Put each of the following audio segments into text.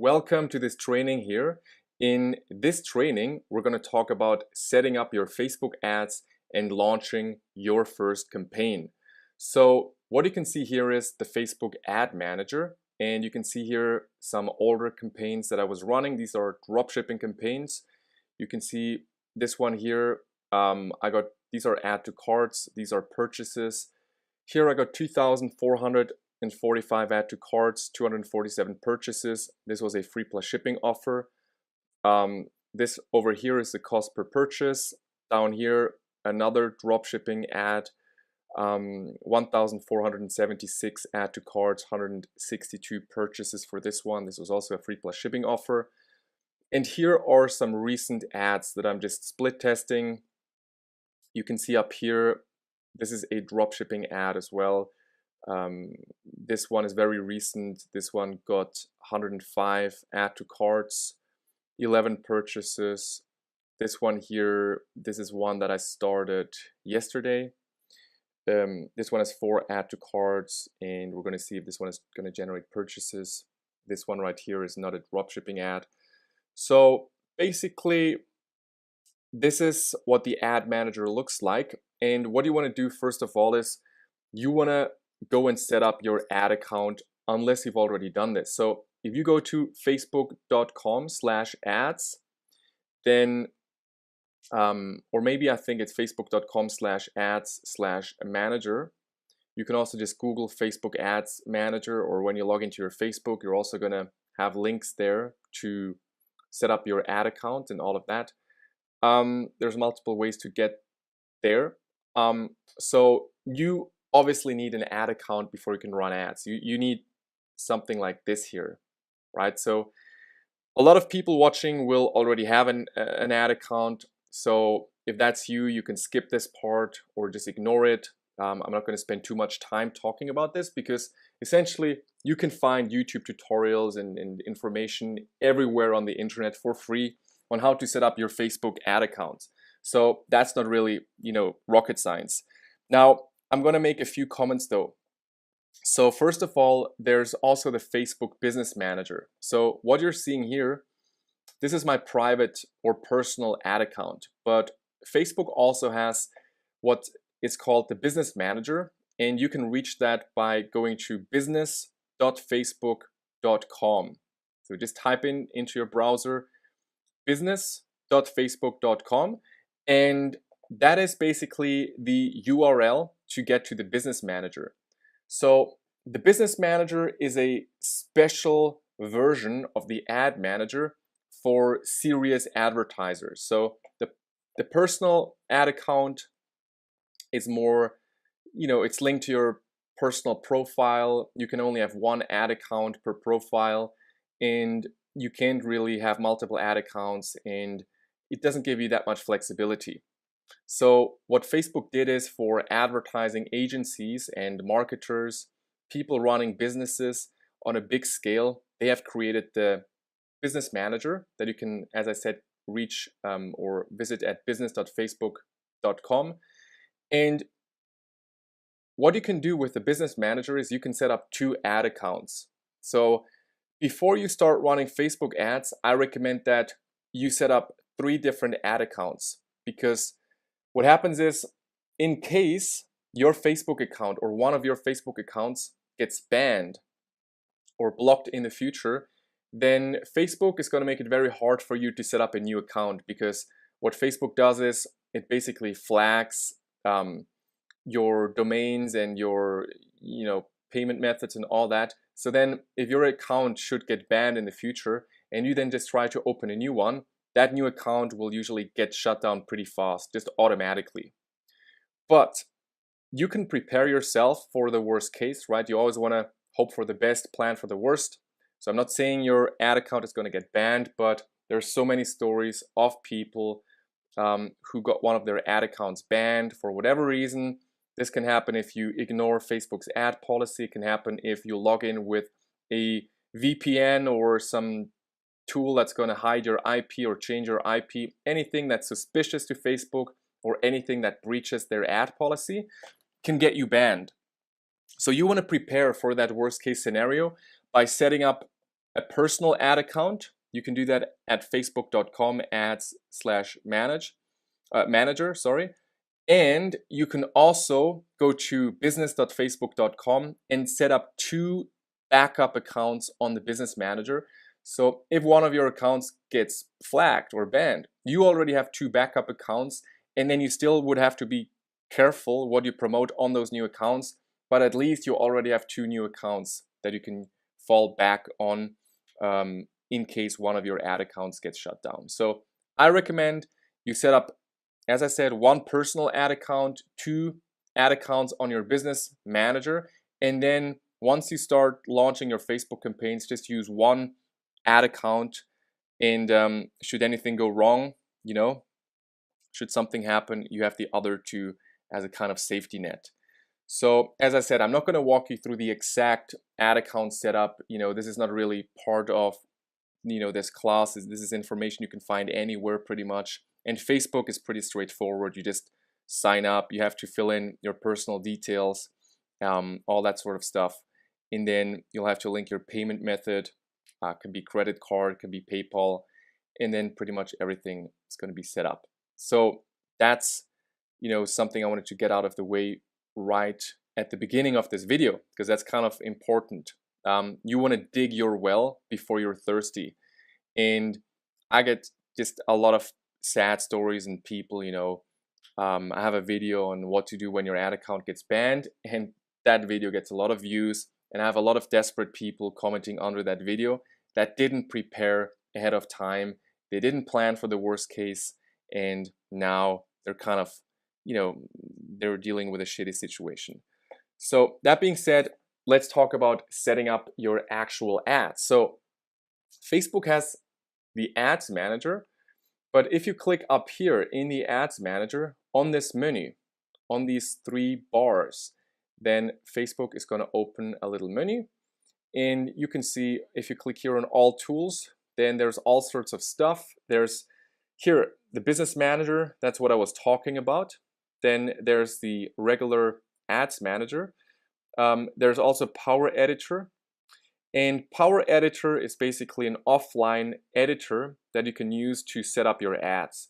Welcome to this training here. In this training, we're going to talk about setting up your Facebook ads and launching your first campaign. So what you can see here is the Facebook Ad Manager, and you can see here some older campaigns that I was running. These are dropshipping campaigns. You can see this one here. These are add to carts. These are purchases. Here I got 2,445 add to carts, 247 purchases. This was a free plus shipping offer. This over here is the cost per purchase. Down here, another dropshipping ad, 1,476 add to carts, 162 purchases for this one. This was also a free plus shipping offer. And here are some recent ads that I'm just split testing. You can see up here, this is a dropshipping ad as well. This one is very recent. This one got 105 add to carts, 11 purchases. This one here, this is one that I started yesterday. This one has 4 add to carts, and we're going to see if this one is going to generate purchases. This one right here is not a dropshipping ad. So basically, this is what the ad manager looks like. And what you want to do first of all is you want to go and set up your ad account unless you've already done this. So if you go to facebook.com/ads, then or maybe I think it's facebook.com/ads/manager. You can also just Google Facebook Ads Manager, or when you log into your Facebook, you're also going to have links there to set up your ad account and all of that. There's multiple ways to get there. So you obviously need an ad account before you can run ads. You need something like this here, right? So a lot of people watching will already have an ad account. So if that's you, you can skip this part or just ignore it. I'm not going to spend too much time talking about this because essentially you can find YouTube tutorials and information everywhere on the internet for free on how to set up your Facebook ad account. So that's not really, rocket science. Now, I'm going to make a few comments though. So first of all, there's also the Facebook Business Manager. So what you're seeing here, this is my private or personal ad account, but Facebook also has what is called the Business Manager, and you can reach that by going to business.facebook.com. So just type into your browser business.facebook.com, and that is basically the URL to get to the Business Manager. So the Business Manager is a special version of the Ad Manager for serious advertisers. So the personal ad account is more, it's linked to your personal profile. You can only have one ad account per profile, and you can't really have multiple ad accounts, and it doesn't give you that much flexibility. So what Facebook did is for advertising agencies and marketers, people running businesses on a big scale, they have created the Business Manager that you can, as I said, reach or visit at business.facebook.com. And what you can do with the Business Manager is you can set up 2 ad accounts. So before you start running Facebook ads, I recommend that you set up 3 different ad accounts, because what happens is, in case your Facebook account or one of your Facebook accounts gets banned or blocked in the future, then Facebook is going to make it very hard for you to set up a new account, because what Facebook does is it basically flags your domains and your payment methods and all that. So then if your account should get banned in the future and you then just try to open a new one, that new account will usually get shut down pretty fast, just automatically. But you can prepare yourself for the worst case, right? You always want to hope for the best, plan for the worst. So I'm not saying your ad account is going to get banned, but there's so many stories of people who got one of their ad accounts banned for whatever reason. This can happen if you ignore Facebook's ad policy. It can happen if you log in with a VPN or some tool that's going to hide your IP or change your IP. Anything that's suspicious to Facebook or anything that breaches their ad policy can get you banned. So you want to prepare for that worst case scenario by setting up a personal ad account. You can do that at facebook.com ads/manager, sorry. And you can also go to business.facebook.com and set up 2 backup accounts on the business manager. So if one of your accounts gets flagged or banned, you already have 2 backup accounts, and then you still would have to be careful what you promote on those new accounts, but at least you already have 2 new accounts that you can fall back on in case one of your ad accounts gets shut down. So I recommend you set up, as I said, 1 personal ad account, 2 ad accounts on your business manager, and then once you start launching your Facebook campaigns, just use 1 ad account. And should anything go wrong, should something happen, you have the other 2 as a kind of safety net. So as I said, I'm not going to walk you through the exact ad account setup. This is not really part of this class. This is information you can find anywhere pretty much. And Facebook is pretty straightforward. You just sign up. You have to fill in your personal details, all that sort of stuff. And then you'll have to link your payment method. Can be credit card, can be PayPal. And then pretty much everything is going to be set up. So that's, something I wanted to get out of the way right at the beginning of this video, because that's kind of important. You want to dig your well before you're thirsty. And I get just a lot of sad stories and people, I have a video on what to do when your ad account gets banned, and that video gets a lot of views, and I have a lot of desperate people commenting under that video that didn't prepare ahead of time. They didn't plan for the worst case, and now they're kind of, they're dealing with a shitty situation. So that being said, let's talk about setting up your actual ads. So Facebook has the ads manager, but if you click up here in the ads manager on this menu, on these 3 bars, then Facebook is going to open a little menu. And you can see if you click here on all tools, then there's all sorts of stuff. There's here the business manager, that's what I was talking about. Then there's the regular ads manager. There's also Power Editor. And Power Editor is basically an offline editor that you can use to set up your ads.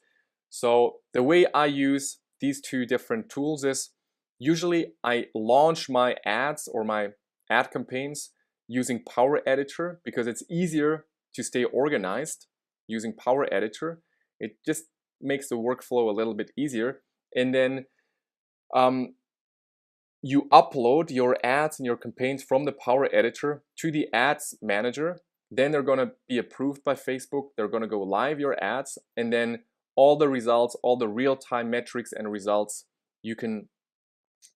So the way I use these 2 different tools is usually I launch my ads or my ad campaigns using Power Editor because it's easier to stay organized using Power Editor. It just makes the workflow a little bit easier. And then you upload your ads and your campaigns from the Power Editor to the Ads Manager. Then they're going to be approved by Facebook. They're going to go live, your ads, and then all the results, all the real-time metrics and results you can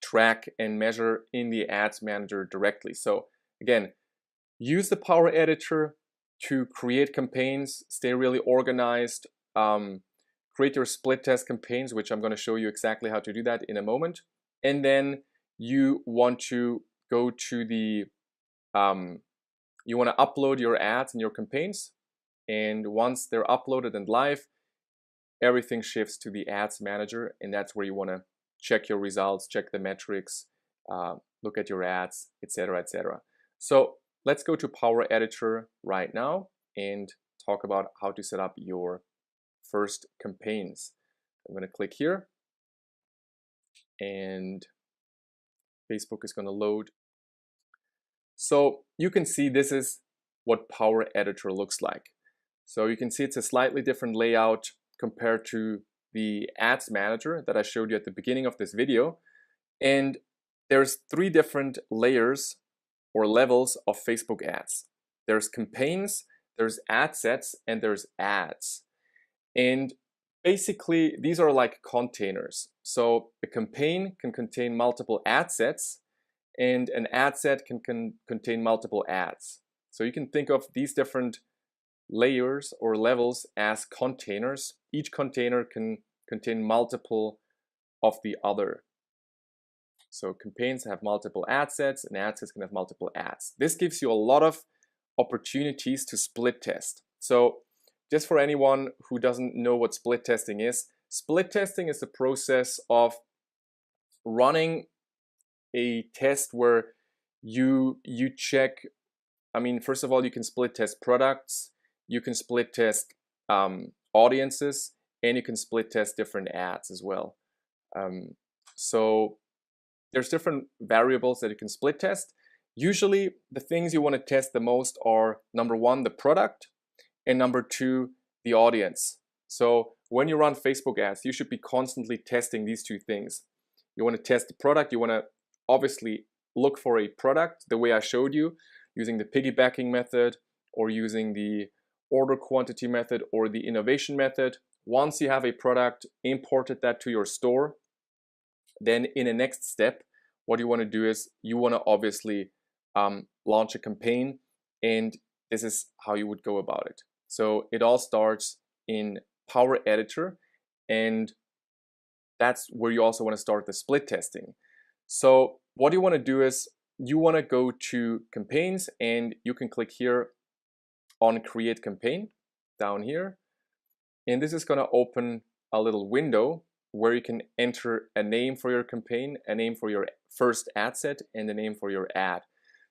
track and measure in the Ads Manager directly. So again, use the Power Editor to create campaigns, stay really organized, create your split test campaigns, which I'm going to show you exactly how to do that in a moment. And then you want to go to the, you want to upload your ads and your campaigns. And once they're uploaded and live, everything shifts to the Ads Manager. And that's where you want to check your results, check the metrics, look at your ads, etc., etc. So let's go to Power Editor right now and talk about how to set up your first campaigns. I'm going to click here and Facebook is going to load. So you can see this is what Power Editor looks like. So you can see it's a slightly different layout compared to the Ads Manager that I showed you at the beginning of this video. And there's 3 different layers or levels of Facebook ads. There's campaigns, there's ad sets, and there's ads. And basically, these are like containers. So a campaign can contain multiple ad sets, and an ad set can contain multiple ads. So you can think of these different layers or levels as containers. Each container can contain multiple of the other. So campaigns have multiple ad sets, and ad sets can have multiple ads. This gives you a lot of opportunities to split test. So just for anyone who doesn't know what split testing is the process of running a test where you check I mean, first of all, you can split test products, you can split test audiences, and you can split test different ads as well. So there's different variables that you can split test. Usually the things you want to test the most are number one, the product, and number two, the audience. So when you run Facebook ads, you should be constantly testing these two things. You want to test the product, you want to obviously look for a product the way I showed you, using the piggybacking method or using the order quantity method or the innovation method. Once you have a product, imported that to your store, then in the next step, what you want to do is you want to obviously launch a campaign, and this is how you would go about it. So it all starts in Power Editor, and that's where you also want to start the split testing. So what you want to do is you want to go to campaigns, and you can click here on create campaign down here, and this is going to open a little window where you can enter a name for your campaign, a name for your first ad set, and a name for your ad.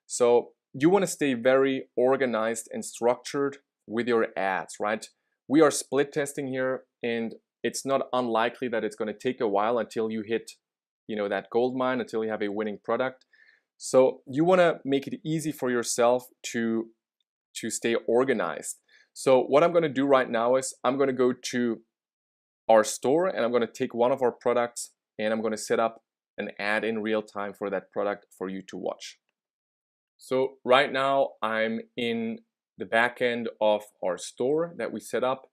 So you want to stay very organized and structured with your ads, right? We are split testing here, and it's not unlikely that it's going to take a while until you hit, that gold mine, until you have a winning product. So you want to make it easy for yourself to stay organized. So what I'm going to do right now is I'm going to go to our store, and I'm going to take one of our products, and I'm going to set up an ad in real time for that product for you to watch. So right now I'm in the back end of our store that we set up,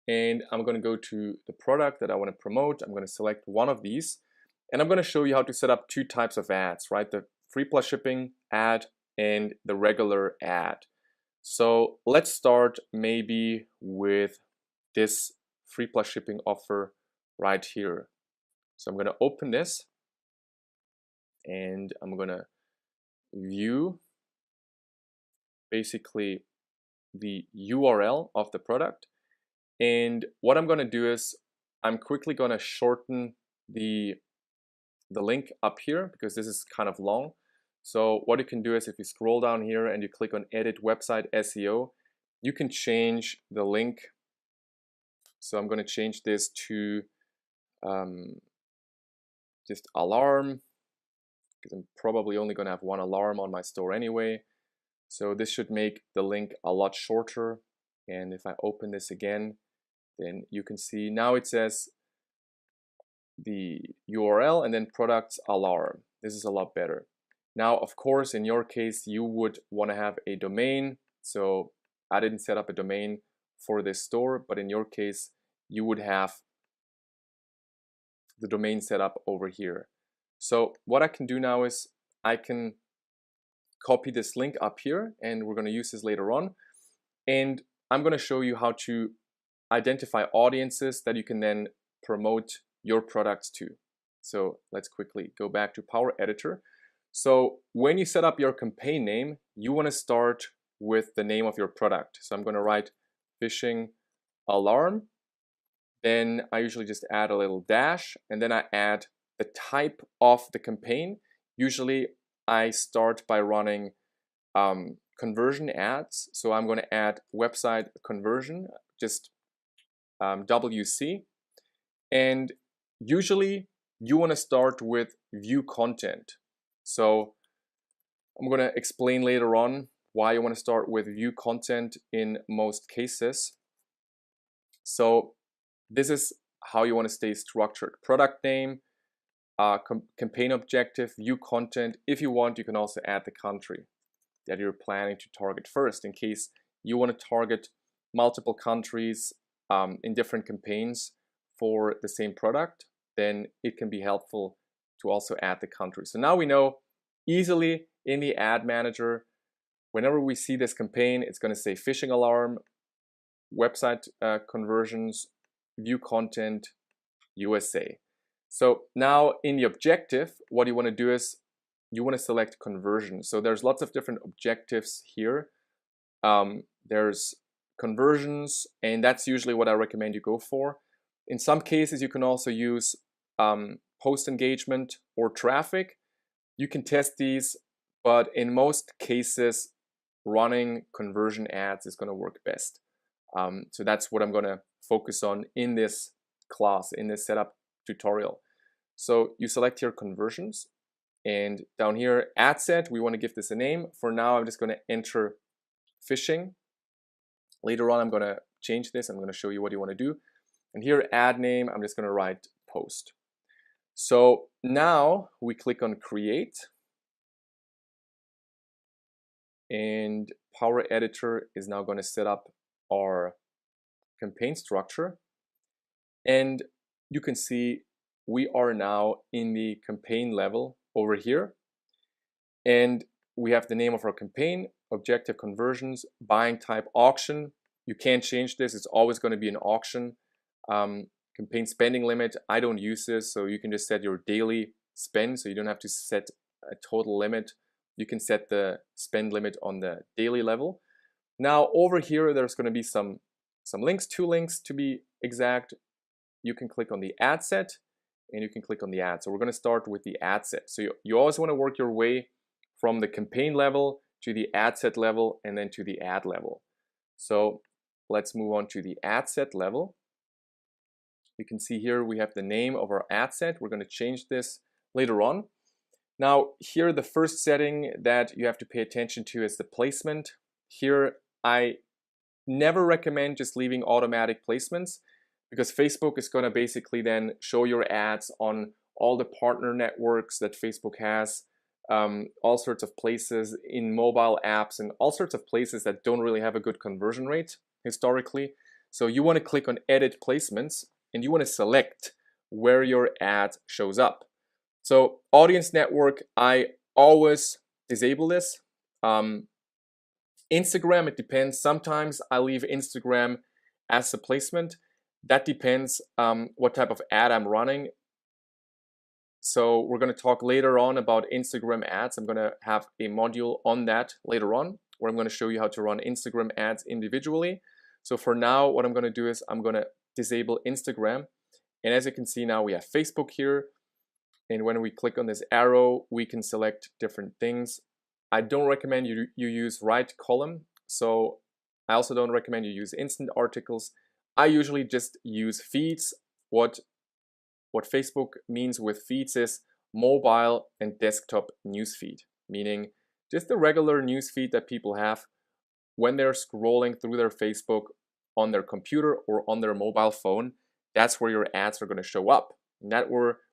and I'm going to go to the product that I want to promote. I'm going to select one of these, and I'm going to show you how to set up two types of ads, right? The free plus shipping ad and the regular ad. So let's start maybe with this free plus shipping offer right here. So I'm going to open this, and I'm going to view basically the URL of the product. And what I'm going to do is I'm quickly going to shorten the link up here, because this is kind of long. So what you can do is if you scroll down here and you click on edit website SEO, you can change the link. So I'm going to change this to just alarm, because I'm probably only going to have one alarm on my store anyway. So this should make the link a lot shorter. And if I open this again, then you can see now it says the URL and then products alarm. This is a lot better. Now, of course, in your case, you would want to have a domain. So I didn't set up a domain for this store, but in your case, you would have the domain set up over here. So what I can do now is I can copy this link up here, and we're going to use this later on. And I'm going to show you how to identify audiences that you can then promote your products to. So let's quickly go back to Power Editor. So when you set up your campaign name, you want to start with the name of your product. So I'm going to write phishing alarm. Then I usually just add a little dash, and then I add the type of the campaign. Usually I start by running conversion ads. So I'm going to add website conversion, just WC. And usually you want to start with view content. So I'm going to explain later on why you want to start with view content in most cases. So this is how you want to stay structured. Product name, campaign objective, view content. If you want, you can also add the country that you're planning to target first, in case you want to target multiple countries in different campaigns for the same product. Then it can be helpful to also add the country. So now we know easily in the ad manager, whenever we see this campaign, it's going to say phishing alarm, website conversions, view content, USA. So now in the objective, what you want to do is you want to select conversion. So there's lots of different objectives here. There's conversions, and that's usually what I recommend you go for. In some cases, you can also use post engagement or traffic. You can test these, but in most cases, running conversion ads is going to work best. So that's what I'm going to focus on in this class, in this setup tutorial. So you select here conversions, and down here ad set, we want to give this a name. For now, I'm just going to enter phishing. Later on, I'm going to change this. I'm going to show you what you want to do. And here, ad name, I'm just going to write post. So now we click on create, and Power Editor is now going to set up our campaign structure. And you can see we are now in the campaign level over here. And we have the name of our campaign, objective conversions, buying type auction. You can't change this. It's always going to be an auction. Campaign spending limit, I don't use this, so you can just set your daily spend, so you don't have to set a total limit. You can set the spend limit on the daily level. Now over here, there's going to be some links, 2 links to be exact. You can click on the ad set, and you can click on the ad. So we're going to start with the ad set. So you always want to work your way from the campaign level to the ad set level, and then to the ad level. So let's move on to the ad set level. You can see here we have the name of our ad set. We're going to change this later on. Now here, the first setting that you have to pay attention to is the placement. Here I never recommend just leaving automatic placements, because Facebook is going to basically then show your ads on all the partner networks that Facebook has, all sorts of places in mobile apps and all sorts of places that don't really have a good conversion rate historically. So you want to click on edit placements, and you want to select where your ad shows up. So audience network, I always disable this. Instagram, it depends. Sometimes I leave Instagram as a placement. That depends what type of ad I'm running. So we're going to talk later on about Instagram ads. I'm going to have a module on that later on, where I'm going to show you how to run Instagram ads individually. So for now, what I'm going to do is I'm going to disable Instagram. And as you can see now, we have Facebook here. And when we click on this arrow, we can select different things. I don't recommend you use right column. So I also don't recommend you use instant articles. I usually just use feeds. What Facebook means with feeds is mobile and desktop newsfeed, meaning just the regular newsfeed that people have when they're scrolling through their Facebook on their computer or on their mobile phone. That's where your ads are going to show up. And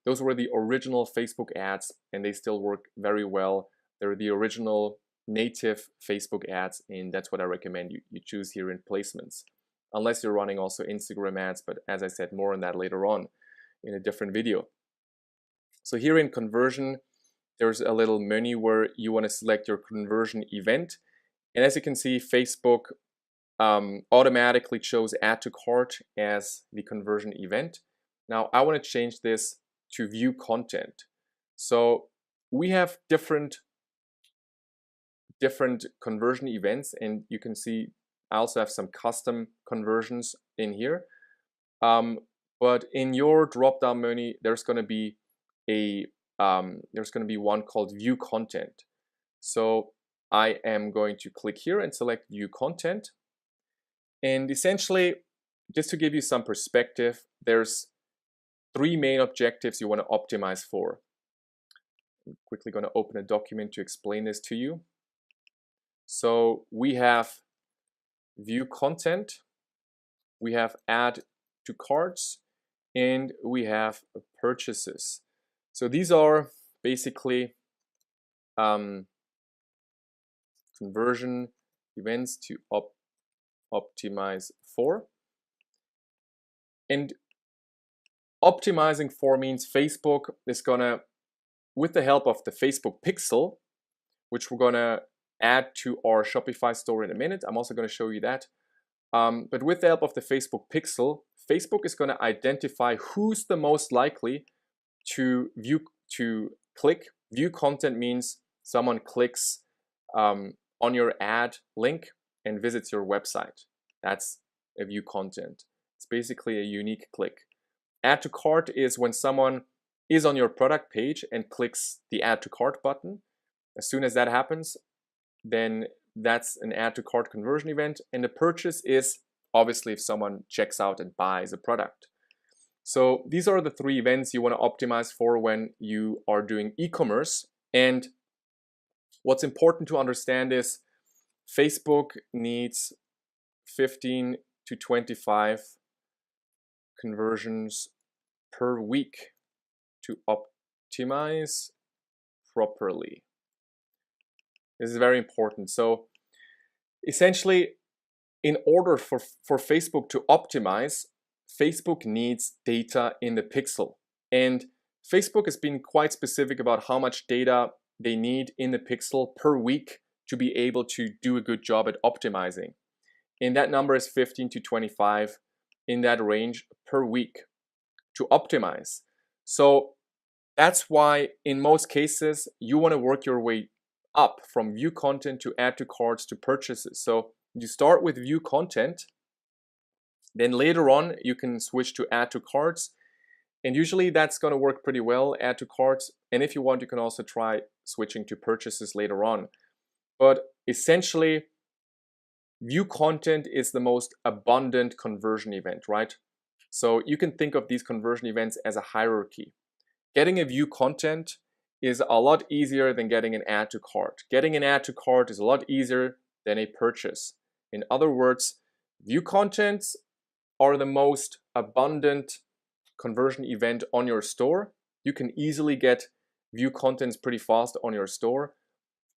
those were the original Facebook ads, and they still work very well. They're the original native Facebook ads, and that's what I recommend you choose here in placements, unless you're running also Instagram ads. But as I said, more on that later on in a different video. So here in conversion, there's a little menu where you want to select your conversion event. And as you can see, Facebook automatically chose add to cart as the conversion event. Now I want to change this to view content. So we have different conversion events, and you can see I also have some custom conversions in here. But in your drop-down menu, there's going to be one called view content. So I am going to click here and select view content. And essentially, just to give you some perspective, there's 3 main objectives you want to optimize for. I'm quickly going to open a document to explain this to you. So we have view content, we have add to carts, and we have purchases. So these are basically conversion events to optimize for. And optimizing for means Facebook is gonna, with the help of the Facebook pixel, which we're gonna add to our Shopify store in a minute. I'm also gonna show you that. But with the help of the Facebook pixel, Facebook is gonna identify who's the most likely to click. View content means someone clicks on your ad link and visits your website. That's a view content. It's basically a unique click. Add to cart is when someone is on your product page and clicks the add to cart button. As soon as that happens, then that's an add to cart conversion event. And the purchase is obviously if someone checks out and buys a product. So these are the three events you want to optimize for when you are doing e-commerce. And what's important to understand is Facebook needs 15 to 25 conversions per week to optimize properly. This is very important. So essentially, in order for Facebook to optimize, Facebook needs data in the pixel. And Facebook has been quite specific about how much data they need in the pixel per week to be able to do a good job at optimizing. And that number is 15 to 25 in that range per week to optimize. So that's why in most cases, you want to work your way up from view content to add to carts to purchases. So you start with view content, then later on you can switch to add to carts, and usually that's going to work pretty well, add to carts. And if you want, you can also try switching to purchases later on. But essentially, view content is the most abundant conversion event, right? So you can think of these conversion events as a hierarchy. Getting a view content is a lot easier than getting an add to cart. Getting an add to cart is a lot easier than a purchase. In other words, view contents are the most abundant conversion event on your store. You can easily get view contents pretty fast on your store.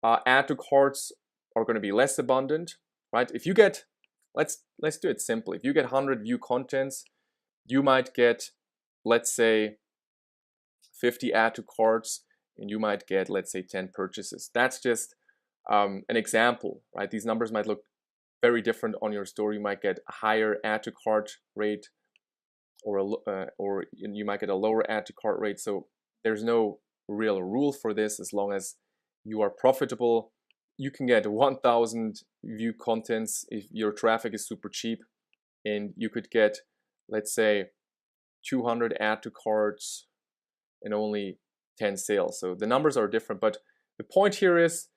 Add to carts are going to be less abundant, right? If you get, let's do it simply. If you get 100 view contents, you might get, let's say, 50 add to carts, and you might get, let's say, 10 purchases. That's just an example, right? These numbers might look very different on your store. You might get a higher add to cart rate, or you might get a lower add to cart rate. So there's no real rule for this. As long as you are profitable, you can get 1,000 view contents if your traffic is super cheap, and you could get, let's say, 200 add to carts and only 10 sales. So the numbers are different, but the point here is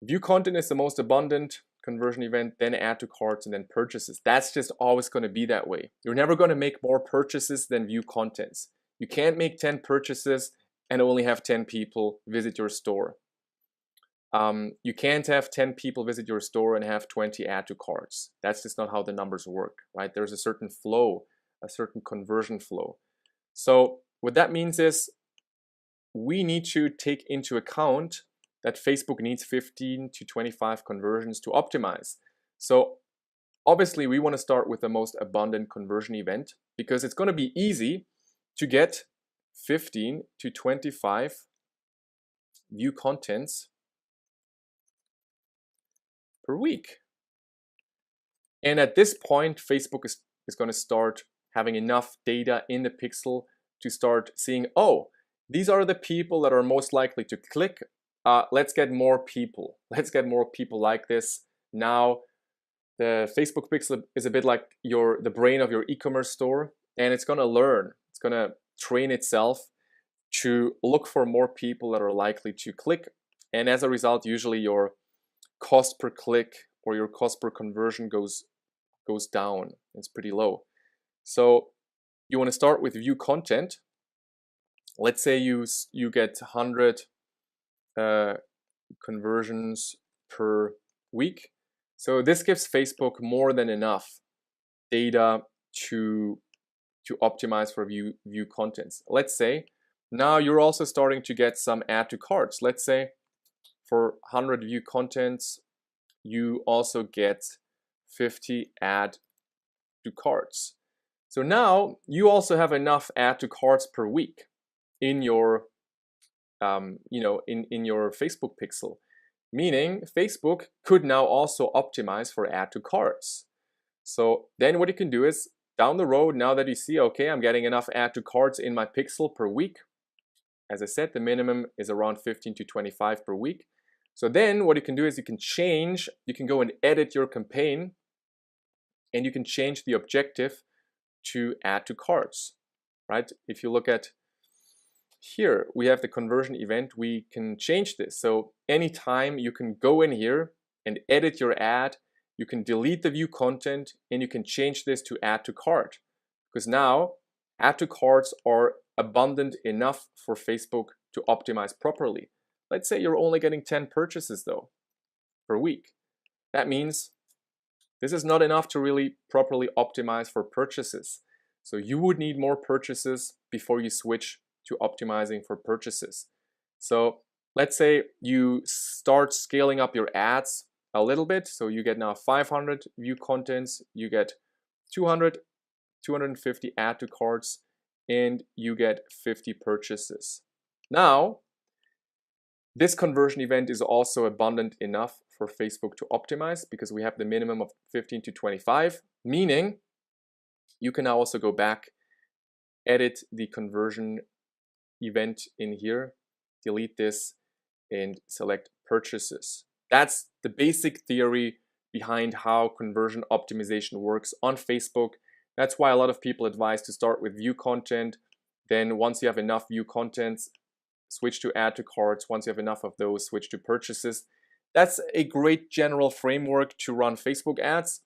view content is the most abundant conversion event, then add to carts, and then purchases. That's just always going to be that way. You're never going to make more purchases than view contents. You can't make 10 purchases and only have 10 people visit your store. You can't have 10 people visit your store and have 20 add to carts. That's just not how the numbers work, right? There's a certain flow, a certain conversion flow. So what that means is we need to take into account that Facebook needs 15 to 25 conversions to optimize. So obviously we want to start with the most abundant conversion event because it's going to be easy to get 15 to 25 view contents per week. And at this point, Facebook is going to start having enough data in the pixel to start seeing, oh, these are the people that are most likely to click. Let's get more people. Let's get more people like this. Now, the Facebook pixel is a bit like the brain of your e-commerce store, and it's going to learn. It's going to train itself to look for more people that are likely to click. And as a result, usually your cost per click or your cost per conversion goes down. It's pretty low. So you want to start with view content. Let's say you get 100 conversions per week. So this gives Facebook more than enough data to optimize for view contents. Let's say now you're also starting to get some add to carts. Let's say for 100 view contents, you also get 50 add to carts. So now you also have enough add to carts per week in your in your Facebook pixel, meaning Facebook could now also optimize for add to carts. So then what you can do is down the road, now that you see, okay, I'm getting enough add to carts in my pixel per week. As I said, the minimum is around 15 to 25 per week. So then what you can do is you can go and edit your campaign, and you can change the objective to add to carts, right? If you look at here, we have the conversion event. We can change this. So anytime you can go in here and edit your ad, you can delete the view content, and you can change this to add to cart. Because now add to carts are abundant enough for Facebook to optimize properly. Let's say you're only getting 10 purchases though per week. That means this is not enough to really properly optimize for purchases. So you would need more purchases before you switch to optimizing for purchases. So let's say you start scaling up your ads a little bit. So you get now 500 view contents, you get 200, 250 add to carts, and you get 50 purchases. Now, this conversion event is also abundant enough for Facebook to optimize because we have the minimum of 15 to 25, meaning you can now also go back, edit the conversion event in here, delete this, and select purchases. That's the basic theory behind how conversion optimization works on Facebook. That's why a lot of people advise to start with view content. Then once you have enough view contents, switch to add to carts. Once you have enough of those, switch to purchases. That's a great general framework to run Facebook ads.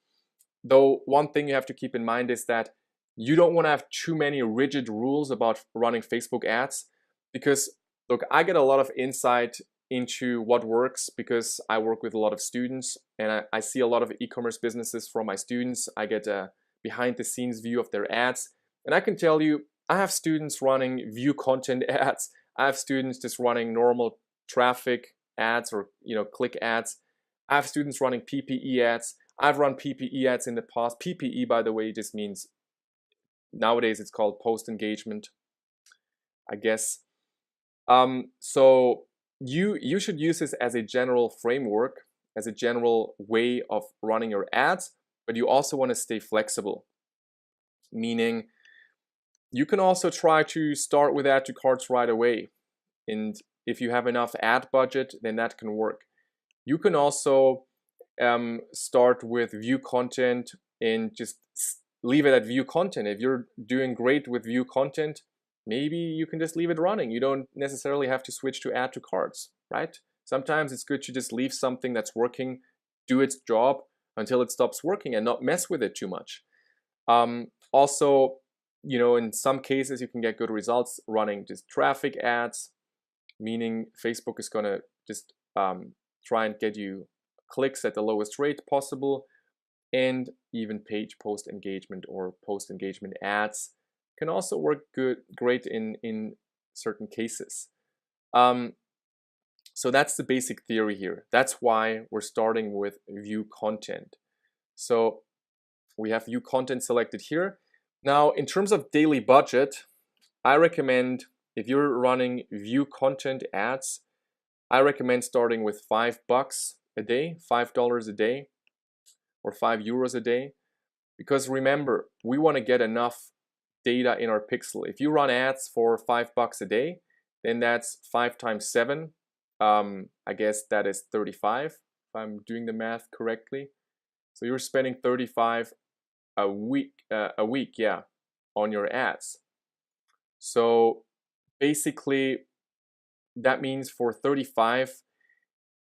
Though one thing you have to keep in mind is that you don't want to have too many rigid rules about running Facebook ads because, look, I get a lot of insight into what works because I work with a lot of students and I see a lot of e-commerce businesses from my students. I get a behind the scenes view of their ads. And I can tell you, I have students running view content ads. I have students just running normal traffic ads or click ads. I have students running PPE ads. I've run PPE ads in the past. PPE, by the way, just means nowadays it's called post engagement, I guess. So you should use this as a general framework, as a general way of running your ads, but you also want to stay flexible, meaning you can also try to start with add to carts right away. And if you have enough ad budget, then that can work. You can also start with view content and just leave it at view content. If you're doing great with view content, maybe you can just leave it running. You don't necessarily have to switch to add to carts, right? Sometimes it's good to just leave something that's working, do its job until it stops working and not mess with it too much. Also, in some cases, you can get good results running just traffic ads, meaning Facebook is going to just try and get you clicks at the lowest rate possible, and even page post engagement or post engagement ads can also work great in certain cases. So that's the basic theory here. That's why we're starting with view content. So we have view content selected here. Now, in terms of daily budget, I recommend if you're running view content ads, I recommend starting with $5 a day, $5 a day, or €5 a day. Because remember, we want to get enough data in our pixel. If you run ads for $5 a day, then that's 5 times 7. I guess that is 35, if I'm doing the math correctly. So you're spending 35 a week, on your ads. So basically, that means for 35,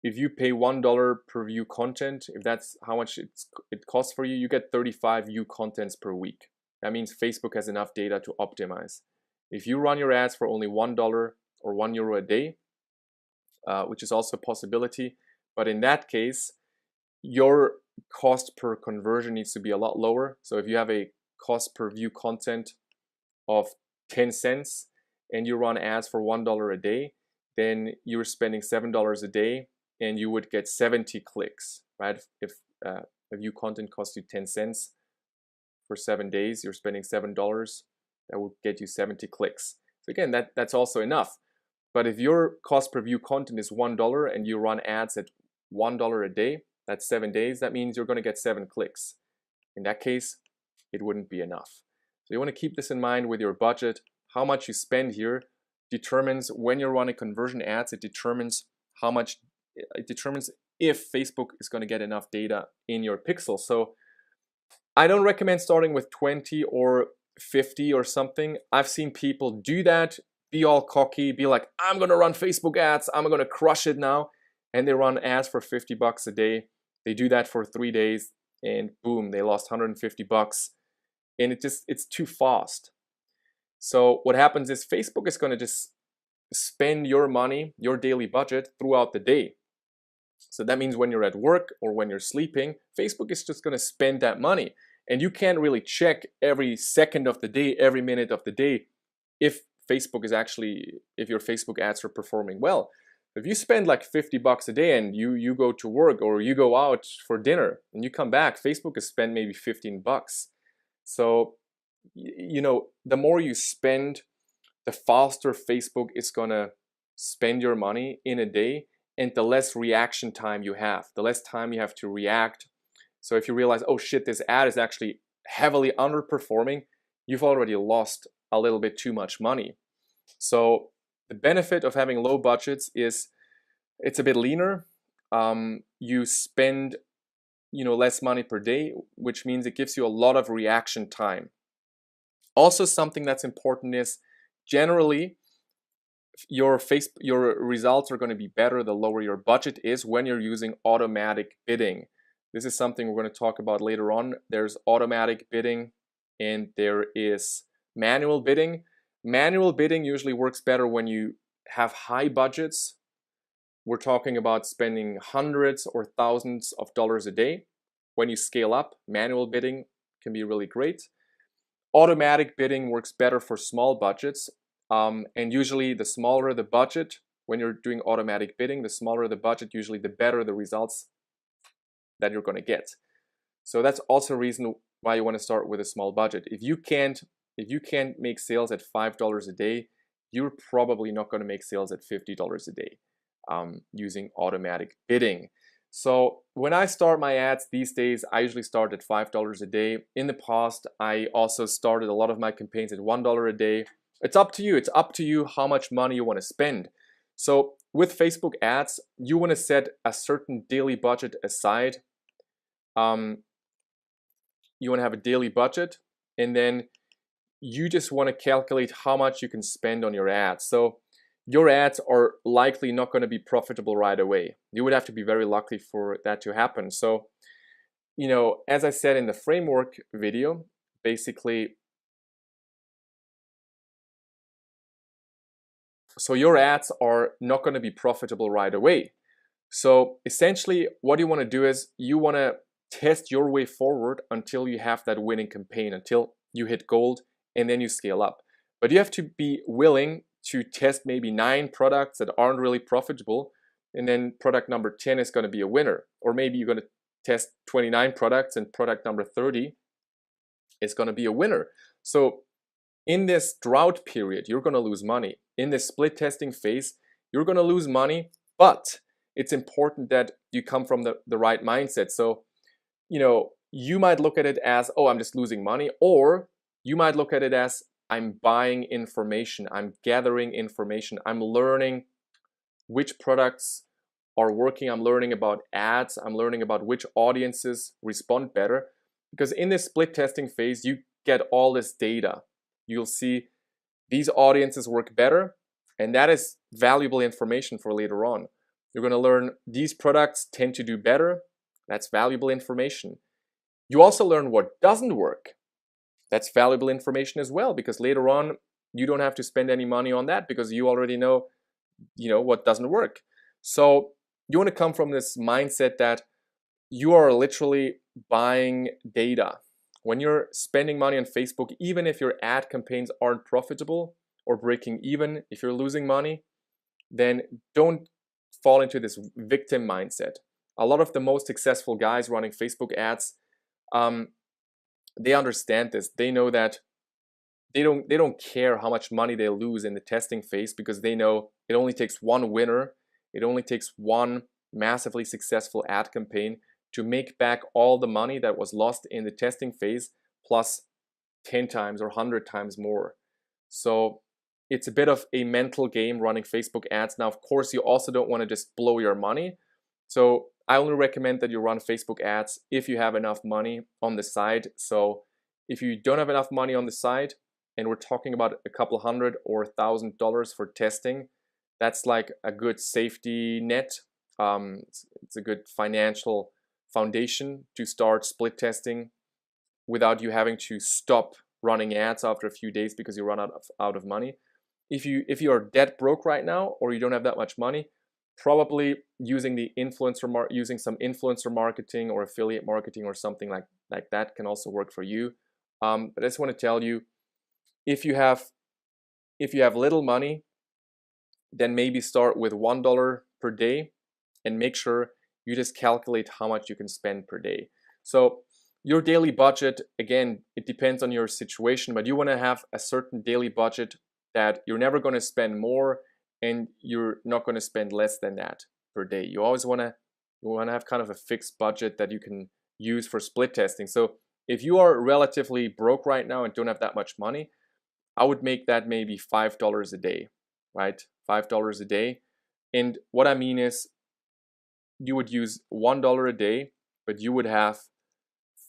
if you pay $1 per view content, if that's how much it costs for you, you get 35 view contents per week. That means Facebook has enough data to optimize. If you run your ads for only $1 or €1 a day, which is also a possibility, but in that case, your cost per conversion needs to be a lot lower. So if you have a cost per view content of 10 cents and you run ads for $1 a day, then you're spending $7 a day and you would get 70 clicks, right? If a view content costs you 10 cents for 7 days, you're spending $7, that would get you 70 clicks. So again, that's also enough. But if your cost per view content is $1 and you run ads at $1 a day, that's 7 days, that means you're going to get 7 clicks. In that case, it wouldn't be enough. So you want to keep this in mind with your budget. How much you spend here determines when you're running conversion ads, it determines if Facebook is going to get enough data in your pixel. So I don't recommend starting with 20 or 50 or something. I've seen people do that, be all cocky, be like, I'm going to run Facebook ads, I'm going to crush it now. And they run ads for $50 a day. They do that for 3 days and boom, they lost $150. And it's too fast. So what happens is Facebook is going to just spend your money, your daily budget throughout the day. So that means when you're at work or when you're sleeping, Facebook is just going to spend that money. And you can't really check every second of the day, every minute of the day, if if your Facebook ads are performing well. If you spend like $50 a day and you go to work or you go out for dinner and you come back, Facebook has spent maybe $15. So, the more you spend, the faster Facebook is gonna spend your money in a day, and the less reaction time you have, the less time you have to react. So if you realize, oh shit, this ad is actually heavily underperforming, you've already lost a little bit too much money. So the benefit of having low budgets is it's a bit leaner. You spend less money per day, which means it gives you a lot of reaction time. Also, something that's important is generally your results are going to be better the lower your budget is when you're using automatic bidding. This is something we're going to talk about later on. There's automatic bidding and there is manual bidding. Manual bidding usually works better when you have high budgets. We're talking about spending hundreds or thousands of dollars a day. When you scale up, manual bidding can be really great. Automatic bidding works better for small budgets. And usually the smaller the budget, when you're doing automatic bidding, the smaller the budget, usually the better the results that you're going to get. So that's also a reason why you want to start with a small budget. If you can't make sales at $5 a day, you're probably not going to make sales at $50 a day using automatic bidding. So when I start my ads these days, I usually start at $5 a day. In the past, I also started a lot of my campaigns at $1 a day. It's up to you. It's up to you how much money you want to spend. So with Facebook ads, you want to set a certain daily budget aside. You want to have a daily budget, and then you just want to calculate how much you can spend on your ads. So your ads are likely not going to be profitable right away. You would have to be very lucky for that to happen. So, as I said in the framework video, basically, so your ads are not going to be profitable right away. So essentially what you want to do is you want to test your way forward until you have that winning campaign, until you hit gold, and then you scale up. But you have to be willing to test maybe 9 products that aren't really profitable, and then product number 10 is going to be a winner. Or maybe you're going to test 29 products and product number 30 is going to be a winner. So in this drought period, you're going to lose money. In this split testing phase, you're going to lose money, but it's important that you come from the right mindset. So, you might look at it as, oh, I'm just losing money, or you might look at it as, I'm buying information, I'm gathering information, I'm learning which products are working, I'm learning about ads, I'm learning about which audiences respond better. Because in this split testing phase, you get all this data. You'll see these audiences work better, and that is valuable information for later on. You're going to learn these products tend to do better. That's valuable information. You also learn what doesn't work. That's valuable information as well, because later on you don't have to spend any money on that because you already know what doesn't work. So you want to come from this mindset that you are literally buying data. When you're spending money on Facebook, even if your ad campaigns aren't profitable or breaking even, if you're losing money, then don't fall into this victim mindset. A lot of the most successful guys running Facebook ads, they understand this. They know that they don't care how much money they lose in the testing phase, because they know it only takes one winner. It only takes one massively successful ad campaign to make back all the money that was lost in the testing phase, plus 10 times or 100 times more. So it's a bit of a mental game running Facebook ads. Now, of course, you also don't want to just blow your money. So I only recommend that you run Facebook ads if you have enough money on the side. So if you don't have enough money on the side, and we're talking about a couple $100 or $1,000 for testing, that's like a good safety net. It's a good financial foundation to start split testing without you having to stop running ads after a few days because you run out of money. If you are dead broke right now, or you don't have that much money, probably using using some influencer marketing or affiliate marketing or something like that can also work for you. But I just want to tell you, if you have little money, then maybe start with $1 per day and make sure you just calculate how much you can spend per day. So your daily budget, again, it depends on your situation, but you want to have a certain daily budget that you're never going to spend more and you're not going to spend less than that per day. You always want to have kind of a fixed budget that you can use for split testing. So if you are relatively broke right now and don't have that much money, I would make that maybe $5 a day, right? $5 a day. And what I mean is, you would use $1 a day, but you would have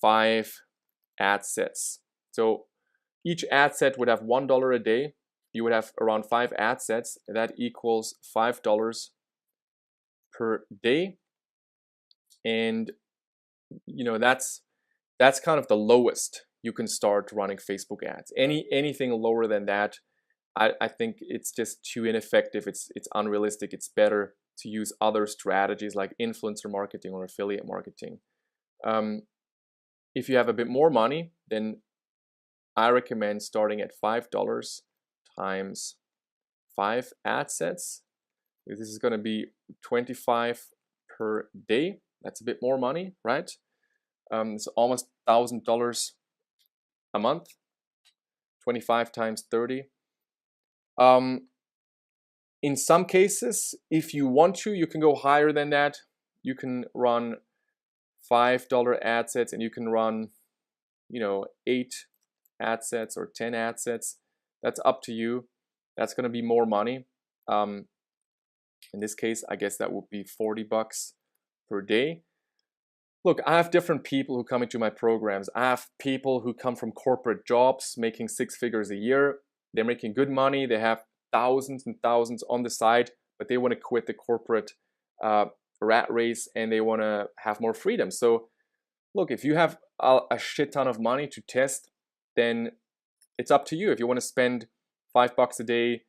5 ad sets. So each ad set would have $1 a day. You would have around 5 ad sets. That equals $5 per day. And that's kind of the lowest you can start running Facebook ads. Anything lower than that, I think it's just too ineffective. It's unrealistic. It's better to use other strategies like influencer marketing or affiliate marketing. If you have a bit more money, then I recommend starting at $5 times 5 ad sets. This is going to be 25 per day. That's a bit more money, right? It's almost $1,000 a month. 25 times 30. In some cases, if you want to, you can go higher than that. You can run $5 ad sets, and you can run, 8 ad sets or 10 ad sets. That's up to you. That's going to be more money. In this case, I guess that would be $40 per day. Look, I have different people who come into my programs. I have people who come from corporate jobs making 6 figures a year. They're making good money. They have thousands and thousands on the side, but they want to quit the corporate rat race and they want to have more freedom. So look, if you have a shit ton of money to test, then it's up to you. If you want to spend $5 a day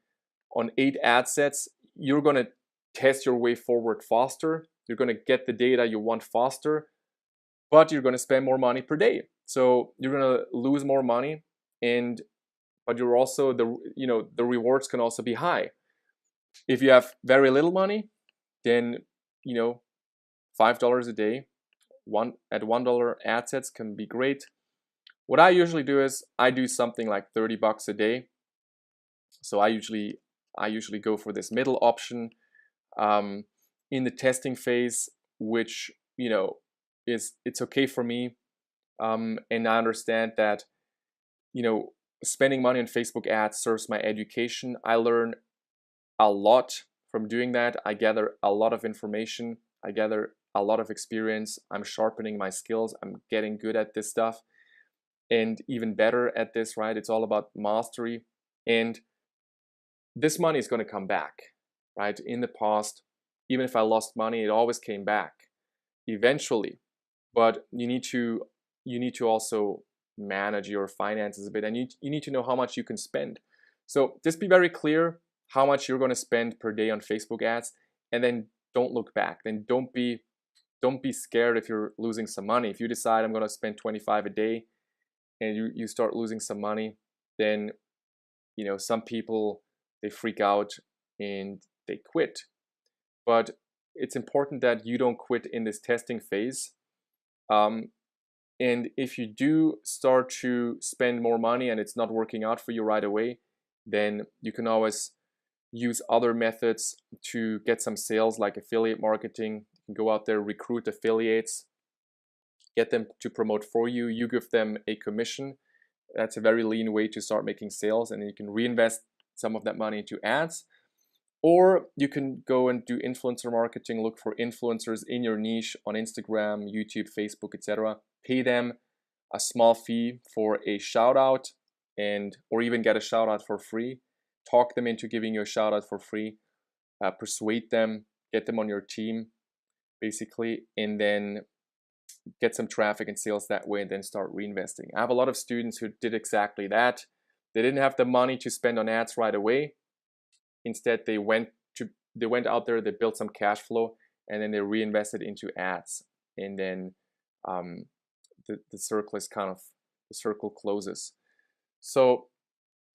on 8 ad sets, you're going to test your way forward faster. You're going to get the data you want faster, but you're going to spend more money per day. So you're going to lose more money, but you're also the rewards can also be high. If you have very little money, then $5 a day, at $1 ad sets can be great. What I usually do is I do something like $30 a day. So I usually go for this middle option in the testing phase, which it's okay for me, and I understand that spending money on Facebook ads serves my education. I learn a lot from doing that. I gather a lot of information. I gather a lot of experience. I'm sharpening my skills. I'm getting good at this stuff and even better at this, right? It's all about mastery. And this money is going to come back, right? In the past, even if I lost money, it always came back eventually. But you need to also manage your finances a bit, and you need to know how much you can spend. So just be very clear how much you're going to spend per day on Facebook ads, and then don't look back. Then don't be scared if you're losing some money. If you decide I'm going to spend 25 a day and you start losing some money, then some people, they freak out and they quit. But it's important that you don't quit in this testing phase. And if you do start to spend more money and it's not working out for you right away, then you can always use other methods to get some sales, like affiliate marketing. You can go out there, recruit affiliates, get them to promote for you. You give them a commission. That's a very lean way to start making sales, and you can reinvest some of that money into ads. Or you can go and do influencer marketing, look for influencers in your niche on Instagram, YouTube, Facebook, etc. Pay them a small fee for a shout out, or even get a shout out for free. Talk them into giving you a shout out for free. Persuade them, get them on your team, basically, and then get some traffic and sales that way, and then start reinvesting. I have a lot of students who did exactly that. They didn't have the money to spend on ads right away. Instead, they went out there, they built some cash flow, and then they reinvested into ads. And then the circle is kind of, the circle closes. So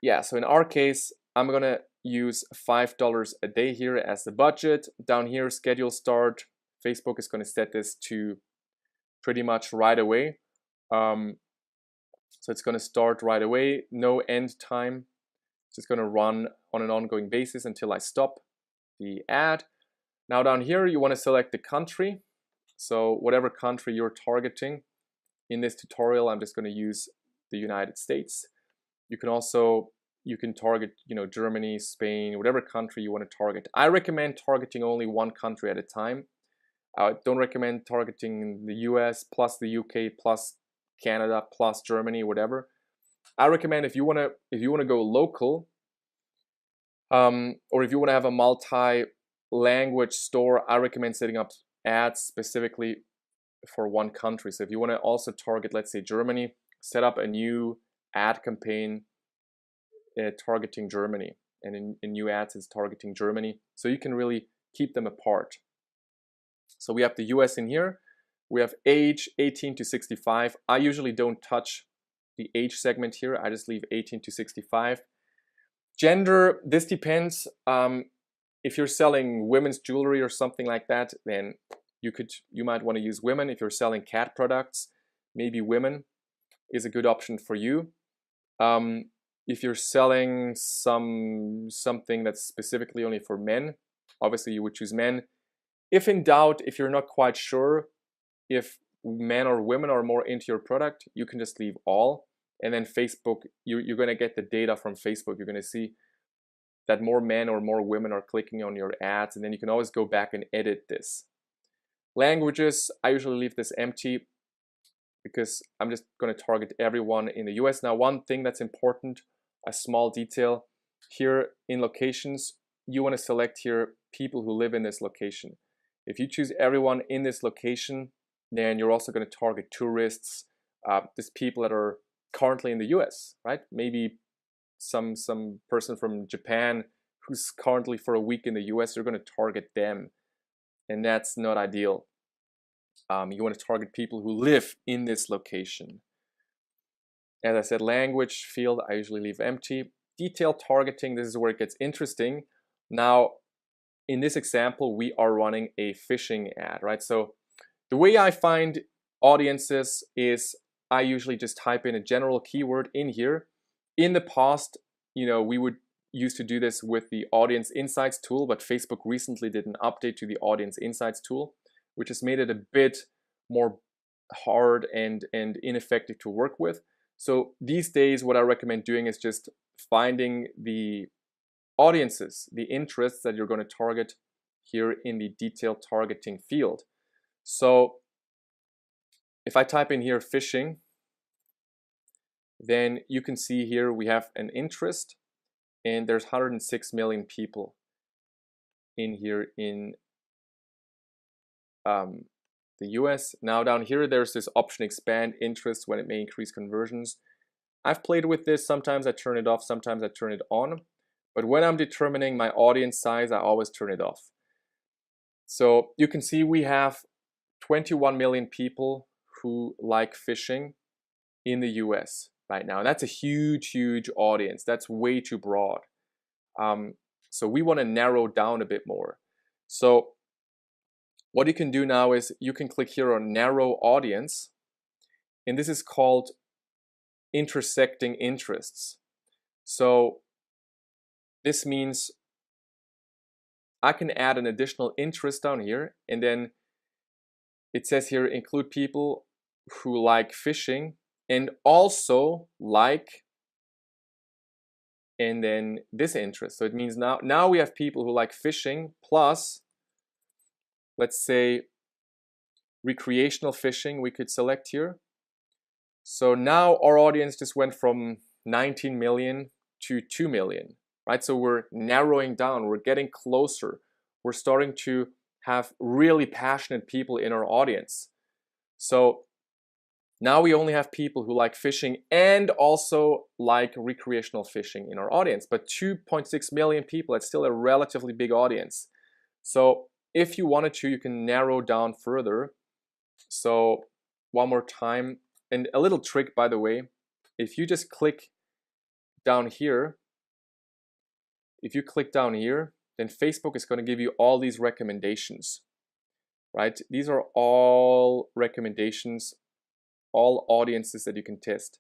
yeah, so in our case, I'm gonna use $5 a day here as the budget. Down here, schedule start. Facebook is gonna set this to pretty much right away. So it's gonna start right away, no end time. It's just gonna run on an ongoing basis until I stop the ad. Now down here, you wanna select the country. So whatever country you're targeting. In this tutorial, I'm just gonna use the United States. You can target, Germany, Spain, whatever country you want to target. I recommend targeting only one country at a time. I don't recommend targeting the US plus the UK plus Canada plus Germany, whatever. I recommend if you want to go local, or if you want to have a multi-language store, I recommend setting up ads specifically for one country. So if you want to also target, let's say Germany, set up a new ad campaign targeting Germany, and in new ads is targeting Germany, so you can really keep them apart. So we have the US in here. We have age 18 to 65. I usually don't touch the age segment here. I just leave 18 to 65. Gender, this depends. If you're selling women's jewelry or something like that, then you might want to use women. If you're selling cat products, maybe women is a good option for you. If you're selling something that's specifically only for men, obviously you would choose men. If in doubt, if you're not quite sure if men or women are more into your product, you can just leave all. And then Facebook, you're going to get the data from Facebook. You're going to see that more men or more women are clicking on your ads, and then you can always go back and edit this. Languages, I usually leave this empty because I'm just going to target everyone in the US. Now, one thing that's important, a small detail here in locations, you want to select here people who live in this location. If you choose everyone in this location, then you're also going to target tourists, just people that are currently in the US, right? Maybe some person from Japan who's currently for a week in the US, you're going to target them, and that's not ideal. You want to target people who live in this location. As I said, language field, I usually leave empty. Detailed targeting, this is where it gets interesting. Now, in this example, we are running a phishing ad, right? So the way I find audiences is I usually just type in a general keyword in here. In the past, we would used to do this with the Audience Insights tool, but Facebook recently did an update to the Audience Insights tool, which has made it a bit more hard and ineffective to work with. So these days, what I recommend doing is just finding the audiences, the interests that you're going to target here in the detailed targeting field. So if I type in here phishing, then you can see here we have an interest, and there's 106 million people in here in the US. Now down here, there's this option expand interest when it may increase conversions. I've played with this. Sometimes I turn it off, sometimes I turn it on. But when I'm determining my audience size, I always turn it off. So you can see we have 21 million people who like phishing in the US right now. And that's a huge, huge audience. That's way too broad. So we want to narrow down a bit more. So what you can do now is you can click here on narrow audience, and this is called intersecting interests. So this means I can add an additional interest down here, and then it says here include people who like phishing and also like, and then this interest. So it means now we have people who like phishing plus, let's say, recreational phishing we could select here. So now our audience just went from 19 million to 2 million, right? So we're narrowing down, we're getting closer. We're starting to have really passionate people in our audience. So now we only have people who like fishing and also like recreational fishing in our audience. But 2.6 million people, it's still a relatively big audience. So if you wanted to, you can narrow down further. So one more time, and a little trick, by the way, if you just click down here, then Facebook is going to give you all these recommendations, right? These are all recommendations, all audiences that you can test.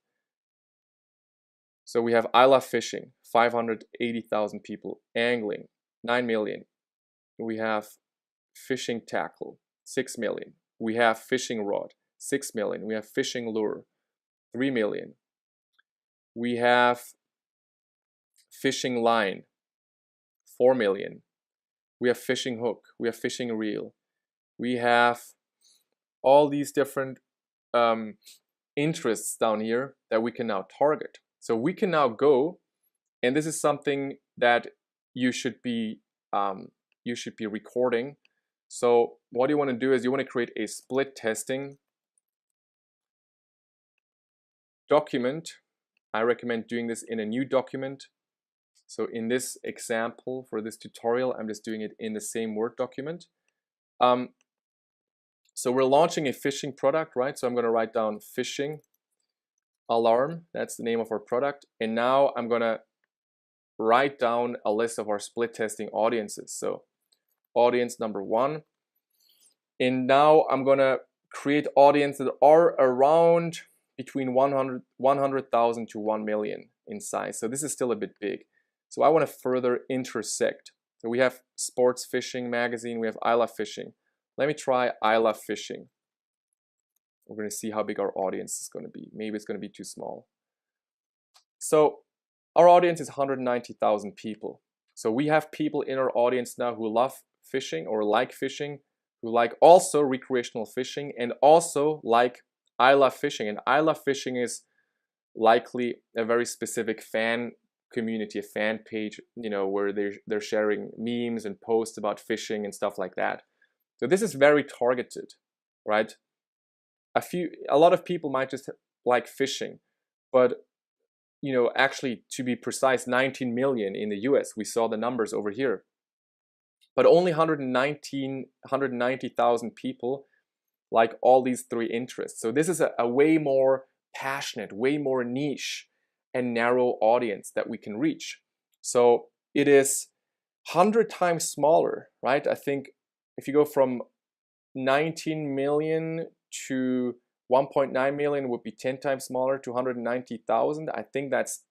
So we have I love fishing, 580,000 people, angling, 9 million. We have fishing tackle, 6 million. We have fishing rod, 6 million. We have fishing lure, 3 million. We have fishing line, 4 million. We have fishing hook. We have fishing reel. We have all these different interests down here that we can now target. So we can now go, and this is something that you should be recording. So what you want to do is you want to create a split testing document. I recommend doing this in a new document. So in this example for this tutorial, I'm just doing it in the same Word document. So we're launching a fishing product, right? So I'm going to write down fishing alarm. That's the name of our product. And now I'm going to write down a list of our split testing audiences. So audience number 1. And now I'm going to create audiences that are around between 100,000 to 1 million in size. So this is still a bit big. So I want to further intersect. So we have sports fishing magazine. We have I love fishing. Let me try I love fishing. We're going to see how big our audience is going to be. Maybe it's going to be too small. So our audience is 190,000 people. So we have people in our audience now who love fishing or like fishing, who like also recreational fishing, and also like I love fishing. And I love fishing is likely a very specific fan community, a fan page, where they're sharing memes and posts about fishing and stuff like that. So this is very targeted, right? A lot of people might just like fishing, but actually, to be precise, 19 million in the US. We saw the numbers over here. But only 190,000 people like all these 3 interests. So this is a way more passionate, way more niche and narrow audience that we can reach. So it is 100 times smaller, right? I think if you go from 19 million to 1.9 million would be 10 times smaller to 190,000. I think that's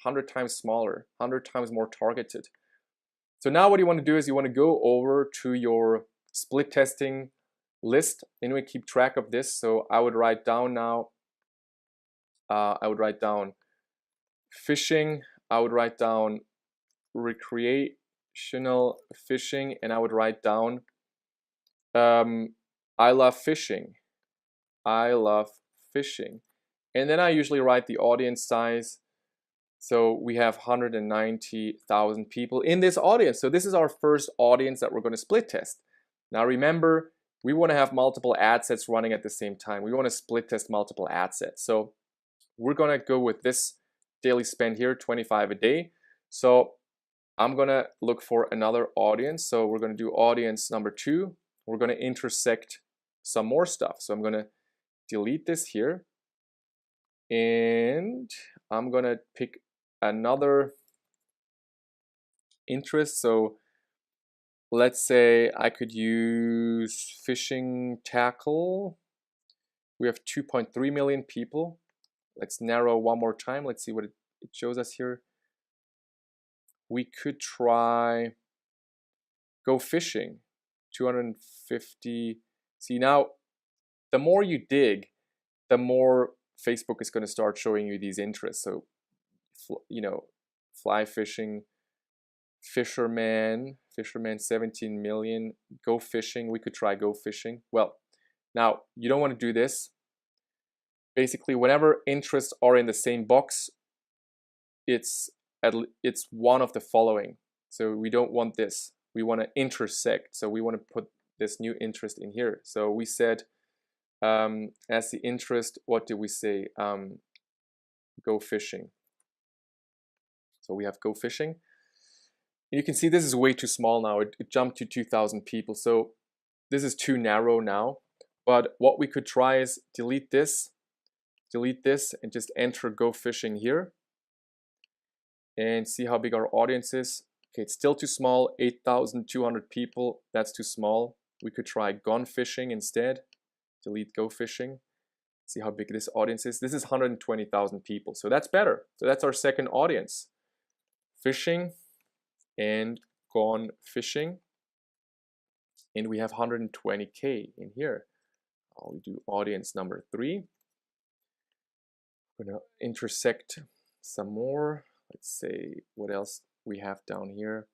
100 times smaller, 100 times more targeted. So now what you want to do is you want to go over to your split testing list and we keep track of this. So I would write down now, I would write down fishing, I would write down recreational fishing, and I would write down I love fishing. I love fishing. And then I usually write the audience size. So we have 190,000 people in this audience. So this is our first audience that we're going to split test. Now remember, we want to have multiple ad sets running at the same time. We want to split test multiple ad sets. So we're going to go with this daily spend here, 25 a day. So I'm going to look for another audience. So we're going to do audience number 2. We're going to intersect some more stuff. So I'm going to delete this here. And I'm going to pick another interest. So let's say I could use fishing tackle. We have 2.3 million people. Let's narrow one more time. Let's see what it shows us here. We could try go fishing, 250. See, now the more you dig, the more Facebook is going to start showing you these interests. So, fly fishing, fisherman 17 million, go fishing. We could try go fishing. Well, now you don't want to do this. Basically, whenever interests are in the same box, it's one of the following. So we don't want this. We want to intersect. So we want to put this new interest in here. So we said as the interest, what do we say? Go fishing. So we have go fishing. You can see this is way too small now. It jumped to 2,000 people. So this is too narrow now. But what we could try is delete this, and just enter go fishing here and see how big our audience is. Okay, it's still too small, 8,200 people. That's too small. We could try gone fishing instead. Delete go fishing. See how big this audience is. This is 120,000 people. So that's better. So that's our second audience. Fishing and gone fishing. And we have 120K in here. We do audience number 3. We're gonna intersect some more. Let's say what else we have down here.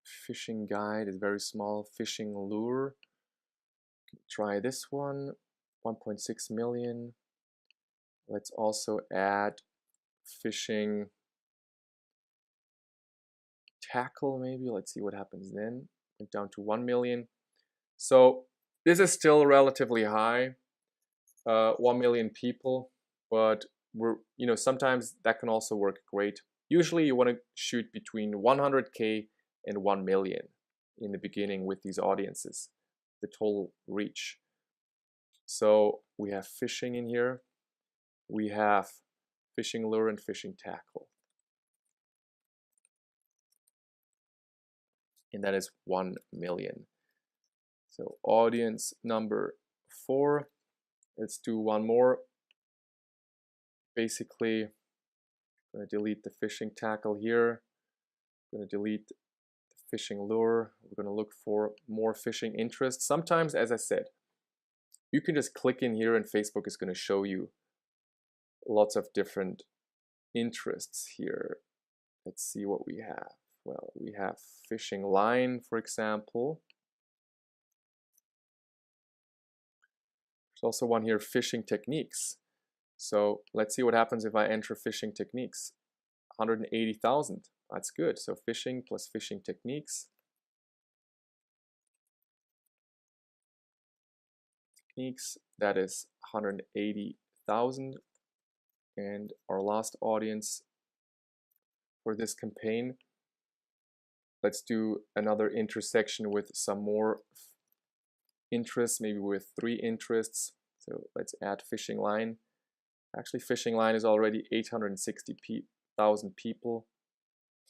Fishing guide is very small. Fishing lure. Try this one. 1.6 million. Let's also add fishing tackle maybe. Let's see what happens then. Went down to 1 million. So this is still relatively high. 1 million people, but sometimes that can also work great. Usually you want to shoot between 100K and 1 million in the beginning with these audiences, the total reach. So we have fishing in here. We have fishing lure and fishing tackle. And that is 1 million. So audience number 4. Let's do one more. Basically, I'm going to delete the fishing tackle here. I'm going to delete the fishing lure. We're going to look for more fishing interests. Sometimes, as I said, you can just click in here and Facebook is going to show you lots of different interests here. Let's see what we have. Well, we have fishing line, for example. There's also one here, fishing techniques. So let's see what happens if I enter fishing techniques. 180,000. That's good. So fishing plus fishing techniques. That is 180,000. And our last audience for this campaign. Let's do another intersection with some more interests, maybe with 3 interests. So let's add fishing line. Actually, fishing line is already 860,000 people.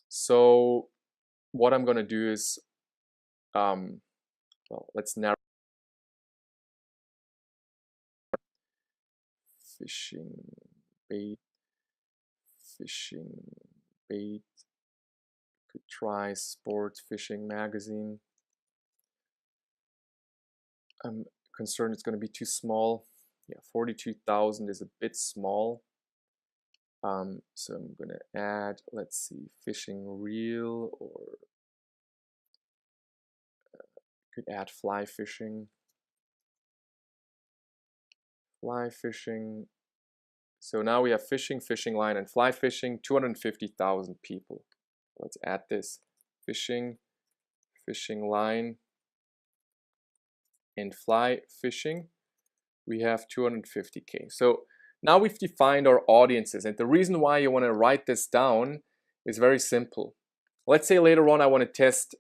So what I'm going to do is, well, let's narrow fishing bait. Could try sports fishing magazine. I'm concerned it's going to be too small. Yeah, 42,000 is a bit small. So I'm going to add, let's see, fishing reel, or could add fly fishing. So now we have fishing, fishing line, and fly fishing, 250,000 people. Let's add this. Fishing, fishing line, and fly fishing. We have 250K. So now we've defined our audiences. And the reason why you want to write this down is very simple. Let's say later on I want to test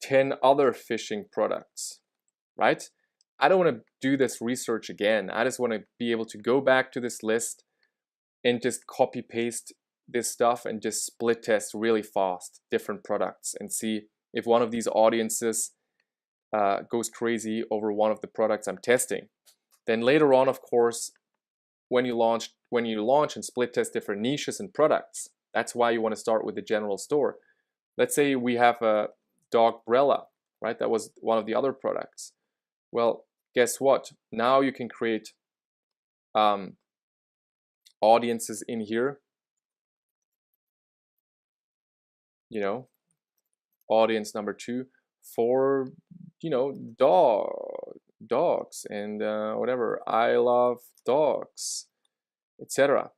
10 other fishing products, right? I don't want to do this research again. I just want to be able to go back to this list and just copy paste this stuff and just split test really fast different products and see if one of these audiences goes crazy over one of the products I'm testing. Then later on, of course, when you launch and split test different niches and products, that's why you want to start with the general store. Let's say we have a dog brella, right? That was one of the other products. Well, guess what? Now you can create audiences in here. You know, audience number 2 for, dogs and whatever. I love dogs, etc.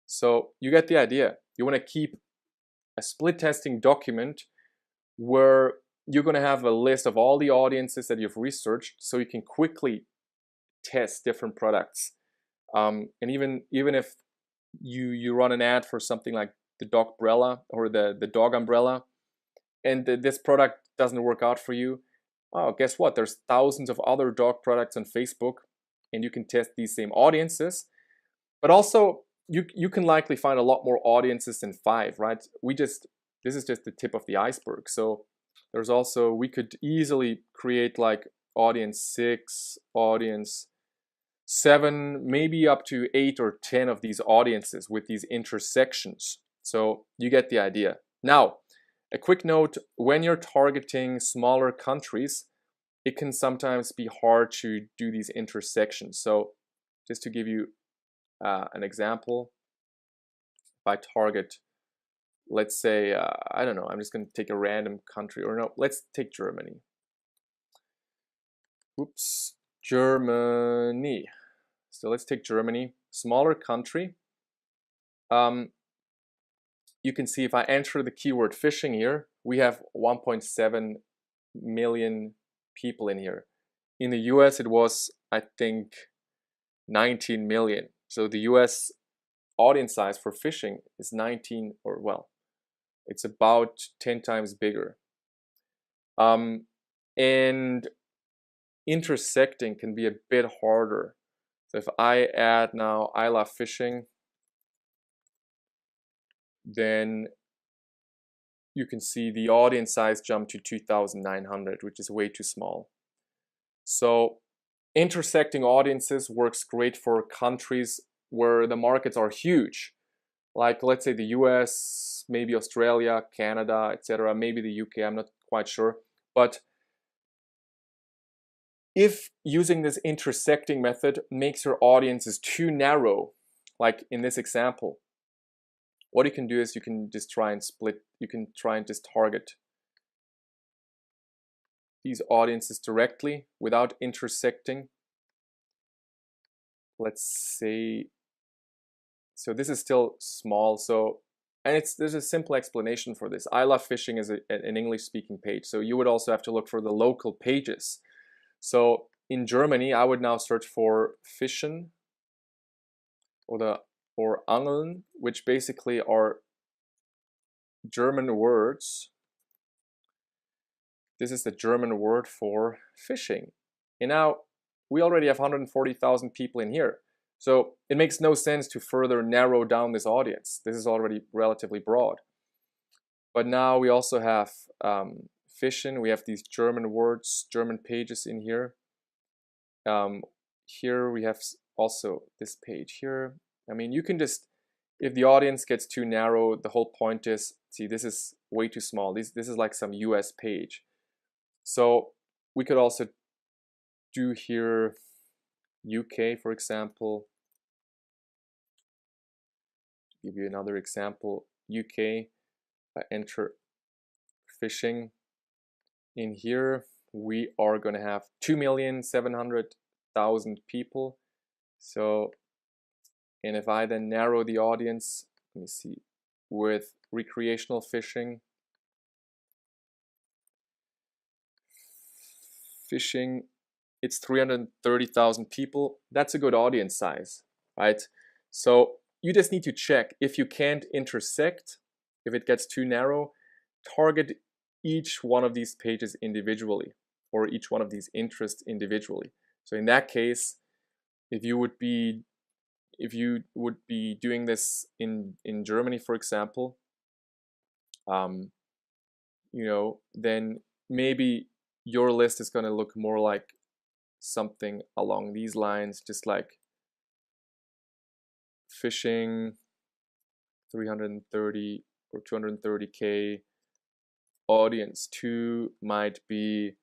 So you get the idea. You want to keep a split testing document where you're going to have a list of all the audiences that you've researched, so you can quickly test different products. And even if you run an ad for something like the dog umbrella or the dog umbrella, and this product doesn't work out for you, oh, guess what? There's thousands of other dog products on Facebook, and you can test these same audiences. But also, you can likely find a lot more audiences than 5, right? This is just the tip of the iceberg. So there's also, we could easily create like audience 6, audience 7, maybe up to 8 or 10 of these audiences with these intersections. So you get the idea. Now, a quick note, when you're targeting smaller countries, it can sometimes be hard to do these intersections. So just to give you an example, if I target, let's say, I don't know, I'm just going to take a random country, or no, let's take Germany. Oops, Germany. So let's take Germany, smaller country. You can see if I enter the keyword fishing here, we have 1.7 million people in here. In the US, it was, I think, 19 million. So the US audience size for fishing is 19, or well, it's about 10 times bigger. And intersecting can be a bit harder. So if I add now I love fishing, then you can see the audience size jump to 2,900, which is way too small. So intersecting audiences works great for countries where the markets are huge, like let's say the US, maybe Australia, Canada, etc., maybe the UK, I'm not quite sure. But if using this intersecting method makes your audiences too narrow, like in this example, what you can do is you can just try and split, you can try and just target these audiences directly without intersecting. Let's say, so this is still small, so, and there's a simple explanation for this. I love fishing is an English speaking page, so you would also have to look for the local pages. So in Germany, I would now search for fischen or angeln, which basically are German words. This is the German word for fishing. And now we already have 140,000 people in here. So it makes no sense to further narrow down this audience. This is already relatively broad. But now we also have fishing. We have these German words, German pages in here. Here we have also this page here. I mean, you can just, if the audience gets too narrow, the whole point is, see, this is way too small. This is like some US page. So we could also do here UK, for example. To give you another example, UK, I enter fishing. In here, we are going to have 2,700,000 people. So, and if I then narrow the audience, let me see, with recreational fishing, it's 330,000 people. That's a good audience size, right? So you just need to check if you can't intersect, if it gets too narrow, target each one of these pages individually, or each one of these interests individually. So in that case, if you would be doing this in Germany, for example, then maybe your list is going to look more like something along these lines, just like fishing, 330 or 230K. Audience 2 might be,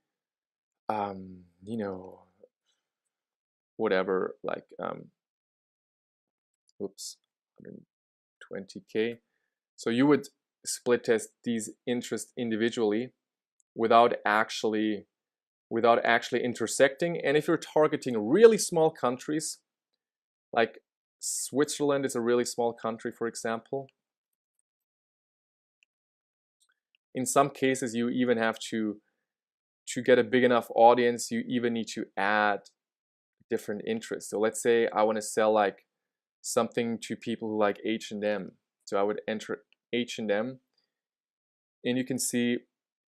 whatever, like, 120K. So you would split test these interests individually without actually intersecting. And if you're targeting really small countries, like Switzerland is a really small country, for example, in some cases you even have to to get a big enough audience, you even need to add different interests. So let's say I want to sell like something to people who like H&M. So I would enter H&M, and you can see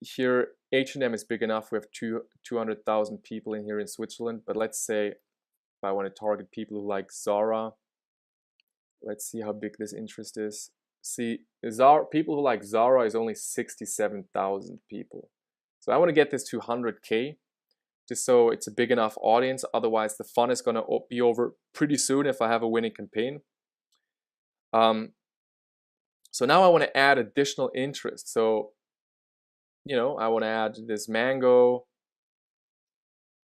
here H&M is big enough. We have 200,000 people in here in Switzerland. But let's say if I want to target people who like Zara, let's see how big this interest is. See, people who like Zara is only 67,000 people. So I want to get this to 100K, just so it's a big enough audience. Otherwise, the fun is going to be over pretty soon if I have a winning campaign. So now I want to add additional interest. So, I want to add this mango.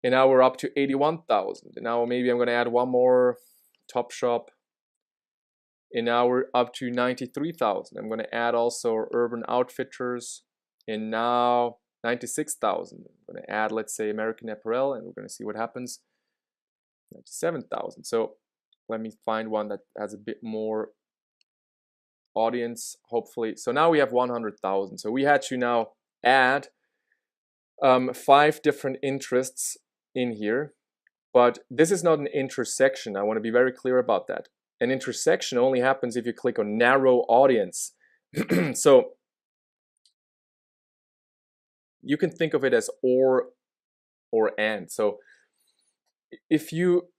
And now we're up to 81,000. And now maybe I'm going to add one more Topshop. And now we're up to 93,000. I'm going to add also Urban Outfitters. And now 96,000. I'm going to add, let's say, American Apparel, and we're going to see what happens. 97,000. So let me find one that has a bit more audience, hopefully. So now we have 100,000. So we had to now add 5 different interests in here. But this is not an intersection. I want to be very clear about that. An intersection only happens if you click on narrow audience. So you can think of it as or and. So if you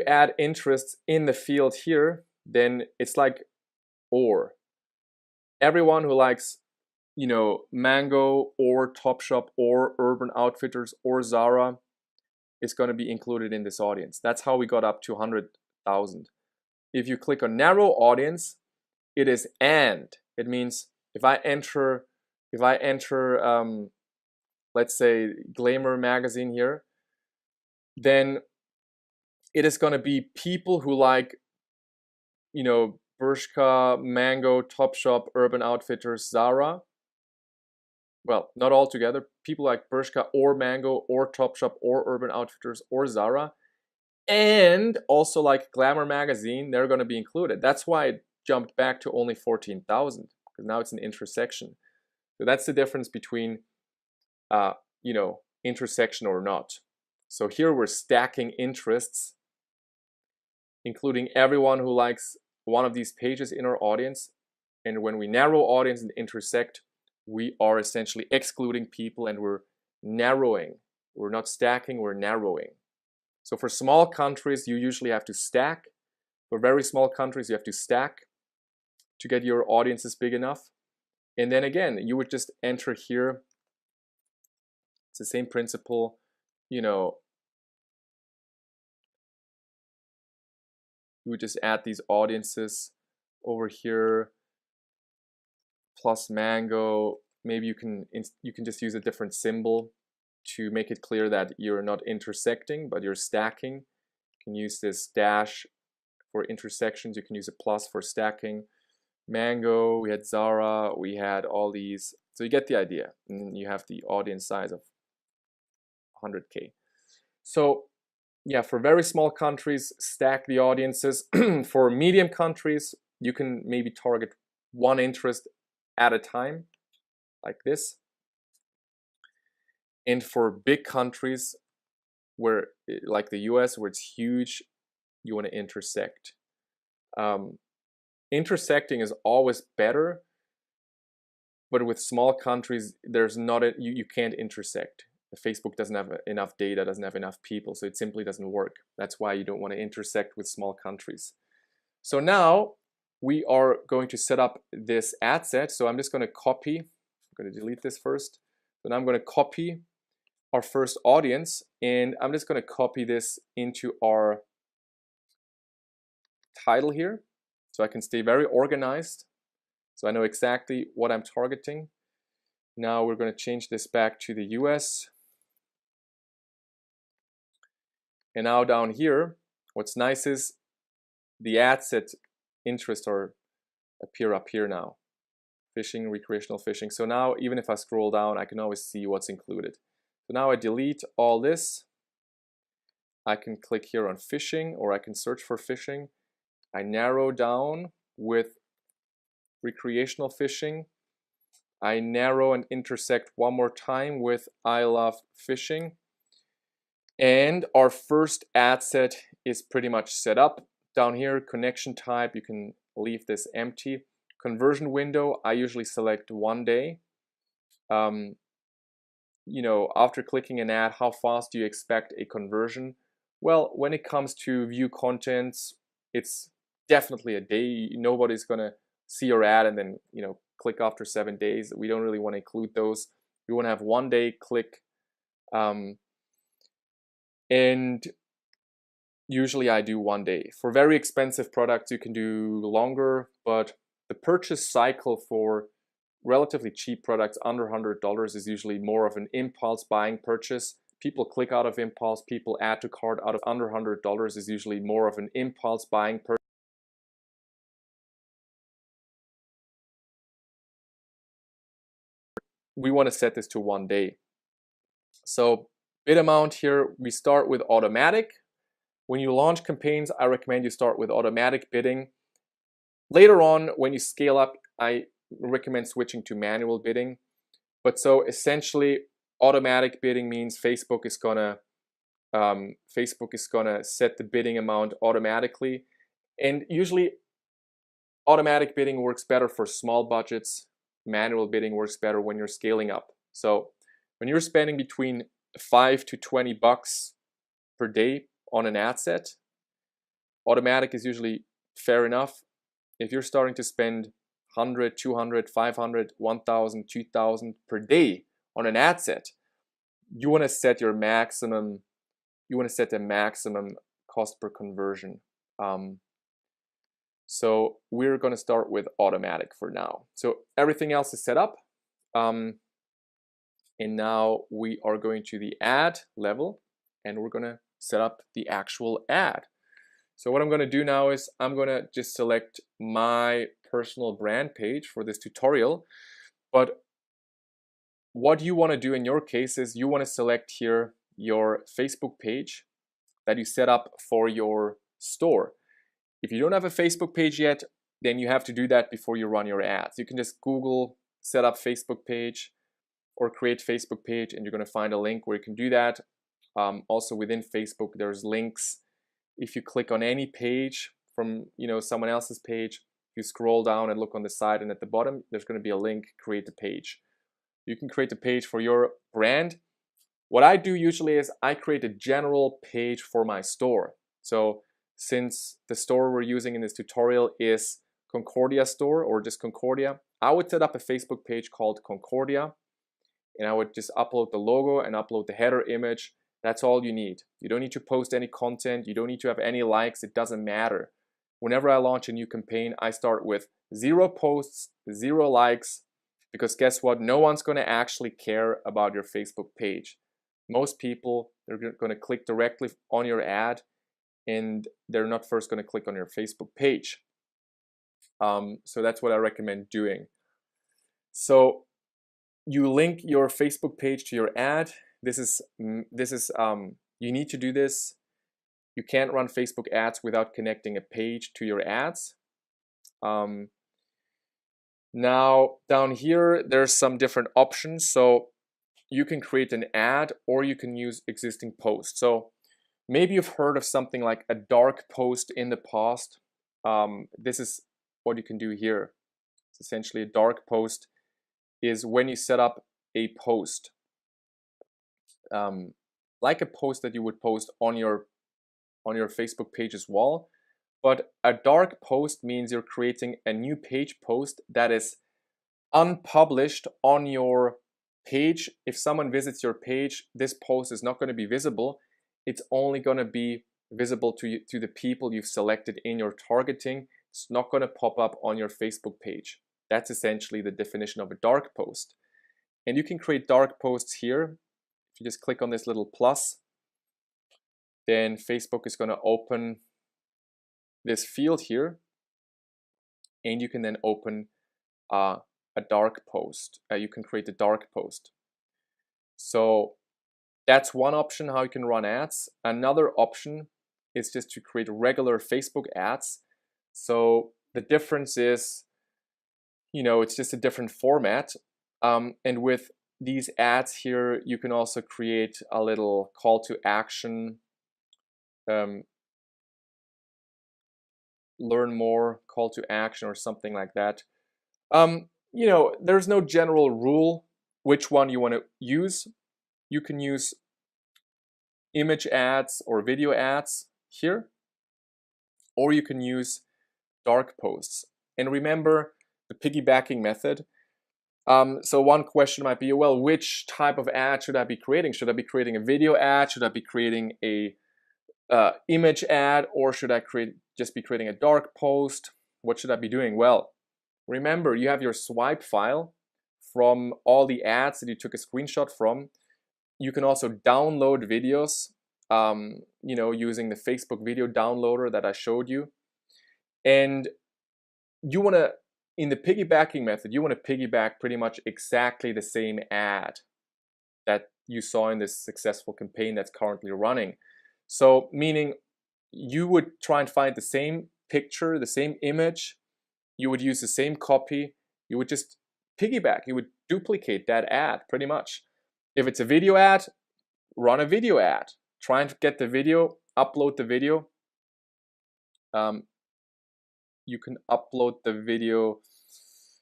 add interests in the field here, then it's like or. Everyone who likes, Mango or Topshop or Urban Outfitters or Zara is going to be included in this audience. That's how we got up to 100,000. If you click on narrow audience, it is and. It means if I enter, let's say Glamour magazine here, then it is going to be people who like, Bershka, Mango, Topshop, Urban Outfitters, Zara. Well, not all together. People like Bershka or Mango or Topshop or Urban Outfitters or Zara. And also like Glamour magazine, they're going to be included. That's why it jumped back to only 14,000, because now it's an intersection. So that's the difference between, intersection or not. So here we're stacking interests, including everyone who likes one of these pages in our audience. And when we narrow audience and intersect, we are essentially excluding people, and we're narrowing. We're not stacking, we're narrowing. So for small countries, you usually have to stack. For very small countries, you have to stack to get your audiences big enough. And then again, you would just enter here. It's the same principle, you would just add these audiences over here, plus Mango. Maybe you can just use a different symbol to make it clear that you're not intersecting, but you're stacking. You can use this dash for intersections. You can use a plus for stacking. Mango, we had Zara, we had all these. So you get the idea. And you have the audience size of 100K. So yeah, for very small countries, stack the audiences. For medium countries, you can maybe target one interest at a time, like this. And for big countries, where like the US, where it's huge, you want to intersect. Intersecting is always better, but with small countries, there's not you can't intersect. Facebook doesn't have enough data, doesn't have enough people, so it simply doesn't work. That's why you don't want to intersect with small countries. So now we are going to set up this ad set. So I'm just going to copy. I'm going to delete this first. So now I'm going to copy our first audience, and I'm just going to copy this into our title here, so I can stay very organized, so I know exactly what I'm targeting. Now we're going to change this back to the US. And now down here, what's nice is the ad set interests appear up here now. Fishing, recreational fishing. So now even if I scroll down, I can always see what's included. So now I delete all this. I can click here on fishing, or I can search for fishing. I narrow down with recreational fishing. I narrow and intersect one more time with I love fishing. And our first ad set is pretty much set up. Down here, connection type, you can leave this empty. Conversion window, I usually select 1 day. After clicking an ad, how fast do you expect a conversion? Well, when it comes to view contents, it's definitely a day. Nobody's gonna see your ad and then click after 7 days. We don't really want to include those. We want to have 1 day click, and usually I do 1 day. For very expensive products, you can do longer, but the purchase cycle for relatively cheap products under $100 is usually more of an impulse buying purchase. People click out of impulse, people add to cart out of under $100 is usually more of an impulse buying purchase. We want to set this to 1 day. So bid amount here, we start with automatic. When you launch campaigns, I recommend you start with automatic bidding. Later on, when you scale up, I recommend switching to manual bidding. But so essentially, automatic bidding means Facebook is gonna set the bidding amount automatically, and usually automatic bidding works better for small budgets. Manual bidding works better when you're scaling up. So when you're spending between $5 to $20 per day on an ad set, automatic is usually fair enough. If you're starting to spend 100, 200, 500, 1,000, 2,000 per day on an ad set, you want to set your maximum. You want to set the maximum cost per conversion. So we're going to start with automatic for now. So everything else is set up. And now we are going to the ad level and we're going to set up the actual ad. So what I'm going to do now is I'm going to just select my personal brand page for this tutorial. But what you want to do in your case is you want to select here your Facebook page that you set up for your store. If you don't have a Facebook page yet, then you have to do that before you run your ads. You can just Google set up Facebook page or create Facebook page, and you're going to find a link where you can do that. Also within Facebook, there's links. If you click on any page from someone else's page, you scroll down and look on the side, and at the bottom there's going to be a link, create a page. You can create a page for your brand. What I do usually is I create a general page for my store. So since the store we're using in this tutorial is Concordia store or just Concordia, I would set up a Facebook page called Concordia, and I would just upload the logo and upload the header image. That's all you need. You don't need to post any content. You don't need to have any likes. It doesn't matter. Whenever I launch a new campaign, I start with 0 posts, 0 likes, because guess what? No one's going to actually care about your Facebook page. Most people, they're going to click directly on your ad, and they're not first going to click on your Facebook page. So that's what I recommend doing. So you link your Facebook page to your ad. This is you need to do this. You can't run Facebook ads without connecting a page to your ads. Now down here, there's some different options. So you can create an ad or you can use existing posts. So maybe you've heard of something like a dark post in the past. This is what you can do here. It's essentially a dark post is when you set up a post, like a post that you would post on your Facebook page's wall. But a dark post means you're creating a new page post that is unpublished on your page. If someone visits your page, this post is not going to be visible. It's only going to be visible to the people you've selected in your targeting. It's not going to pop up on your Facebook page. That's essentially the definition of a dark post. And you can create dark posts here. If you just click on this little plus, then Facebook is going to open this field here, and you can then open a dark post. You can create a dark post. So that's one option how you can run ads. Another option is just to create regular Facebook ads. So the difference is, it's just a different format. And with these ads here, you can also create a little call to action, learn more, call to action, or something like that. There's no general rule which one you want to use. You can use image ads or video ads here, or you can use dark posts. And remember the piggybacking method. So one question might be, well, which type of ad should I be creating? Should I be creating a video ad? Should I be creating a image ad? Or should I just be creating a dark post? What should I be doing? Well, remember, you have your swipe file from all the ads that you took a screenshot from. You can also download videos, using the Facebook video downloader that I showed you. And you want to, in the piggybacking method, you want to piggyback pretty much exactly the same ad that you saw in this successful campaign that's currently running. So meaning you would try and find the same picture, the same image, you would use the same copy, you would just piggyback, you would duplicate that ad pretty much. If it's a video ad, run a video ad. Try and get the video, upload the video. You can upload the video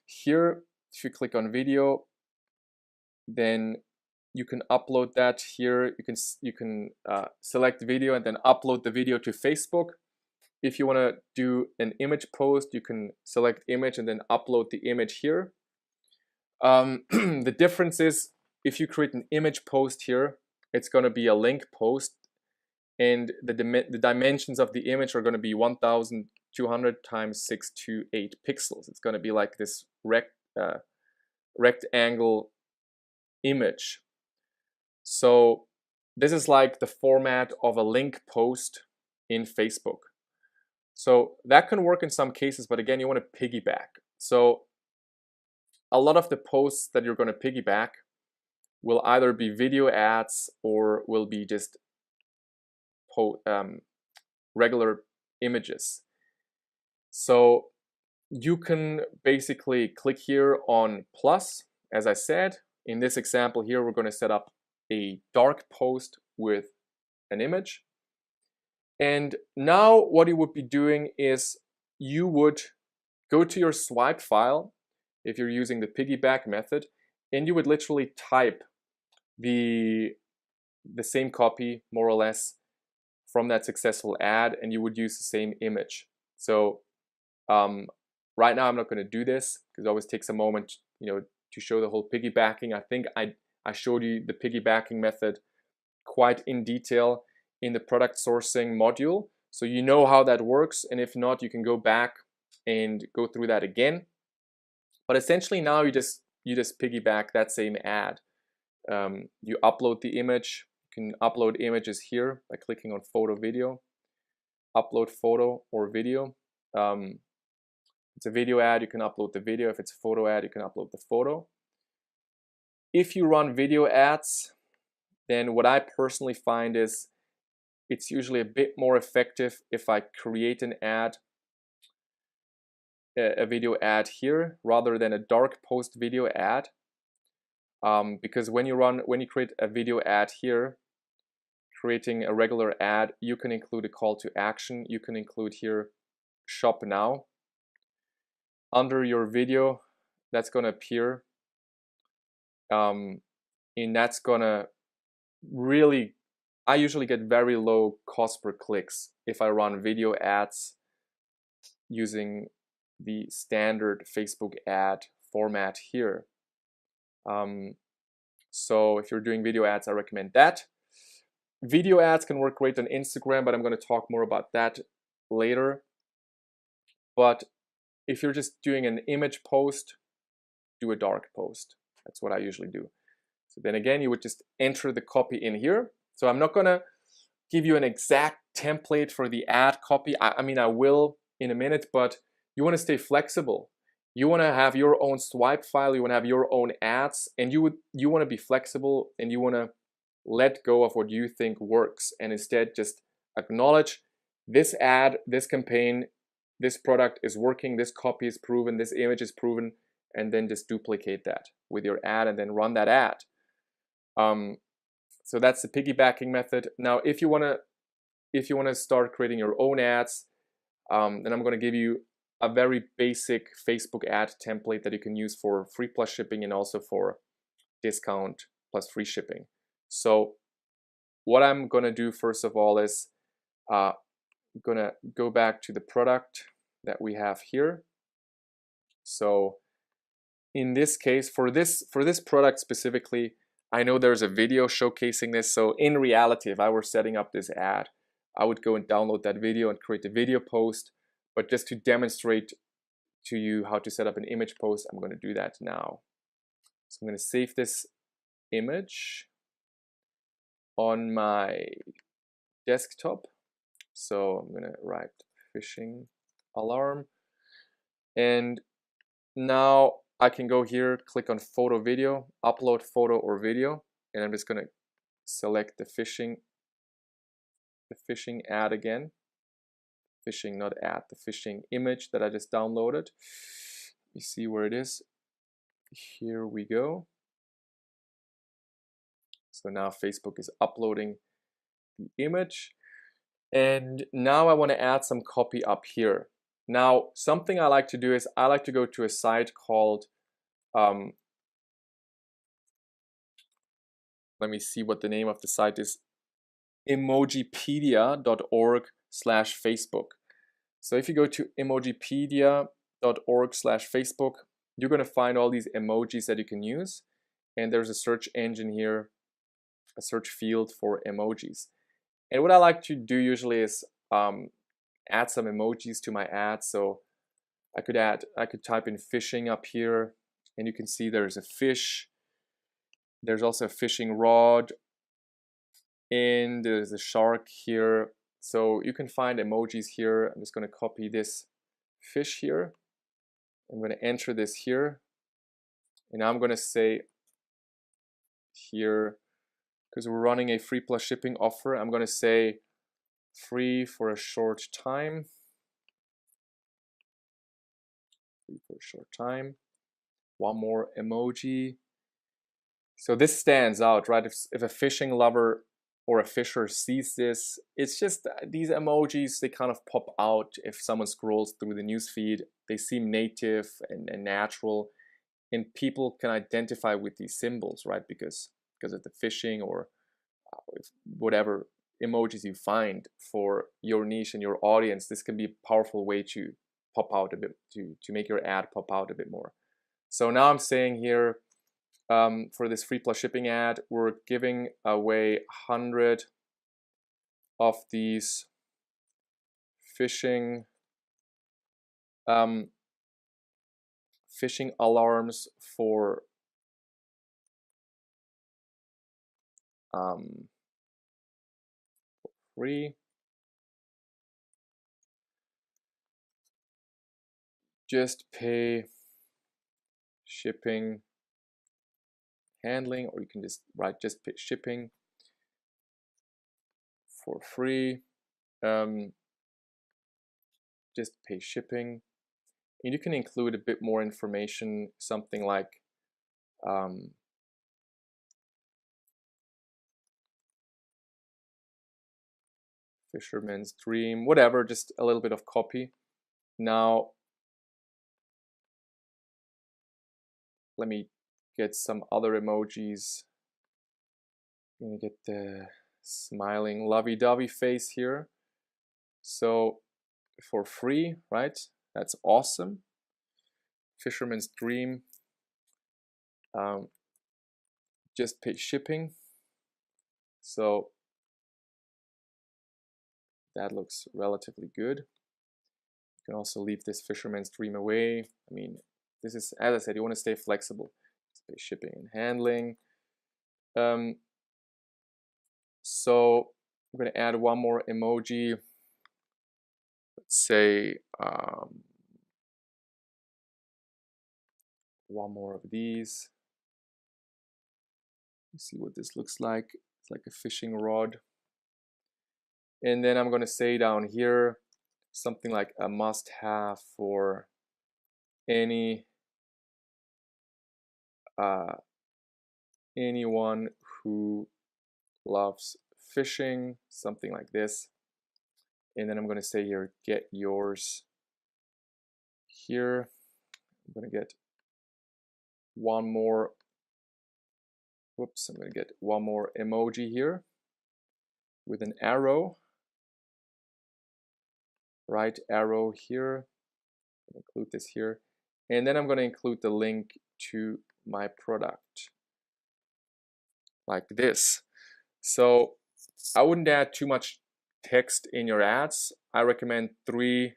here. If you click on video, then you can upload that here. You can select video and then upload the video to Facebook. If you want to do an image post, you can select image and then upload the image here. The difference is if you create an image post here, it's going to be a link post, and the dimensions of the image are going to be 1200 times 628 pixels. It's going to be like this rectangle image. So this is like the format of a link post in Facebook. So that can work in some cases, but again, you want to piggyback. So a lot of the posts that you're going to piggyback will either be video ads or will be just regular images. So you can basically click here on plus. As I said, in this example here, we're going to set up a dark post with an image. And now what you would be doing is you would go to your swipe file if you're using the piggyback method, and you would literally type the same copy, more or less, from that successful ad, and you would use the same image. So right now I'm not going to do this because it always takes a moment, to show the whole piggybacking. I think I showed you the piggybacking method quite in detail in the product sourcing module, so you know how that works. And if not, you can go back and go through that again. But essentially now you just piggyback that same ad. You upload the image. You can upload images here by clicking on photo video, upload photo or video. If it's a video ad, you can upload the video. If it's a photo ad, you can upload the photo. If you run video ads, then what I personally find is it's usually a bit more effective if I create an ad, a video ad here, rather than a dark post video ad. Because when you create a video ad here, creating a regular ad, you can include a call to action. You can include here shop now. Under your video, that's going to appear, and that's going to really, I usually get very low cost per clicks if I run video ads using the standard Facebook ad format here. So if you're doing video ads, I recommend that. Video ads can work great on Instagram, but I'm going to talk more about that later. But if you're just doing an image post, do a dark post. That's what I usually do. So then again, you would just enter the copy in here. So I'm not going to give you an exact template for the ad copy. I mean, I will in a minute, but you want to stay flexible. You want to have your own swipe file. You want to have your own ads, and you want to be flexible, and you want to let go of what you think works, and instead just acknowledge this ad, this campaign, this product is working, this copy is proven, this image is proven, and then just duplicate that with your ad and then run that ad. So that's the piggybacking method. Now, if you wanna start creating your own ads, then I'm gonna give you a very basic Facebook ad template that you can use for free plus shipping and also for discount plus free shipping. So what I'm gonna do first of all is I'm gonna go back to the product that we have here. So in this case, for this product specifically, I know there's a video showcasing this. So in reality, if I were setting up this ad, I would go and download that video and create a video post. But just to demonstrate to you how to set up an image post, I'm going to do that now. So I'm going to save this image on my desktop. So I'm going to write phishing alarm. And now I can go here, click on photo video, upload photo or video, and I'm just going to select the phishing ad again. Phishing, not ad, the phishing image that I just downloaded. You see where it is. Here we go. So now Facebook is uploading the image. And now I want to add some copy up here. Now, something I like to do is I like to go to a site called, let me see what the name of the site is, emojipedia.org/Facebook. So if you go to emojipedia.org/Facebook, you're going to find all these emojis that you can use. And there's a search engine here, a search field for emojis. And what I like to do usually is add some emojis to my ad. So I could type in fishing up here, and you can see there's a fish. There's also a fishing rod, and there's a shark here. So you can find emojis here. I'm just going to copy this fish here. I'm going to enter this here, and I'm going to say here, because we're running a free plus shipping offer, I'm going to say free for a short time. Free for a short time. One more emoji. So this stands out, right? If a fishing lover or a fisher sees this, it's just these emojis, they kind of pop out if someone scrolls through the newsfeed. They seem native and natural, and people can identify with these symbols, right? Because of the fishing or whatever emojis you find for your niche and your audience, this can be a powerful way to pop out a bit, to make your ad pop out a bit more. So now I'm saying here, for this free plus shipping ad, we're giving away 100 of these phishing phishing alarms for free. Just pay shipping handling, or you can just write just pay shipping for free. Just pay shipping, and you can include a bit more information, something like fisherman's dream, whatever, just a little bit of copy. Now let me get some other emojis. I'm gonna get the smiling lovey-dovey face here. So for free, right? That's awesome. Fisherman's dream. Just pay shipping. So that looks relatively good. You can also leave this fisherman's dream away. I mean, this is, as I said, you want to stay flexible. Just pay shipping and handling. So I'm going to add one more emoji. Let's say one more of these. Let's see what this looks like. It's like a fishing rod. And then I'm going to say down here something like a must-have for any anyone who loves fishing, something like this. And then I'm going to say here, get yours here. I'm going to get one more, whoops, I'm going to get one more emoji here with an arrow, right arrow here, include this here. And then I'm going to include the link to my product like this. So I wouldn't add too much text in your ads. I recommend 3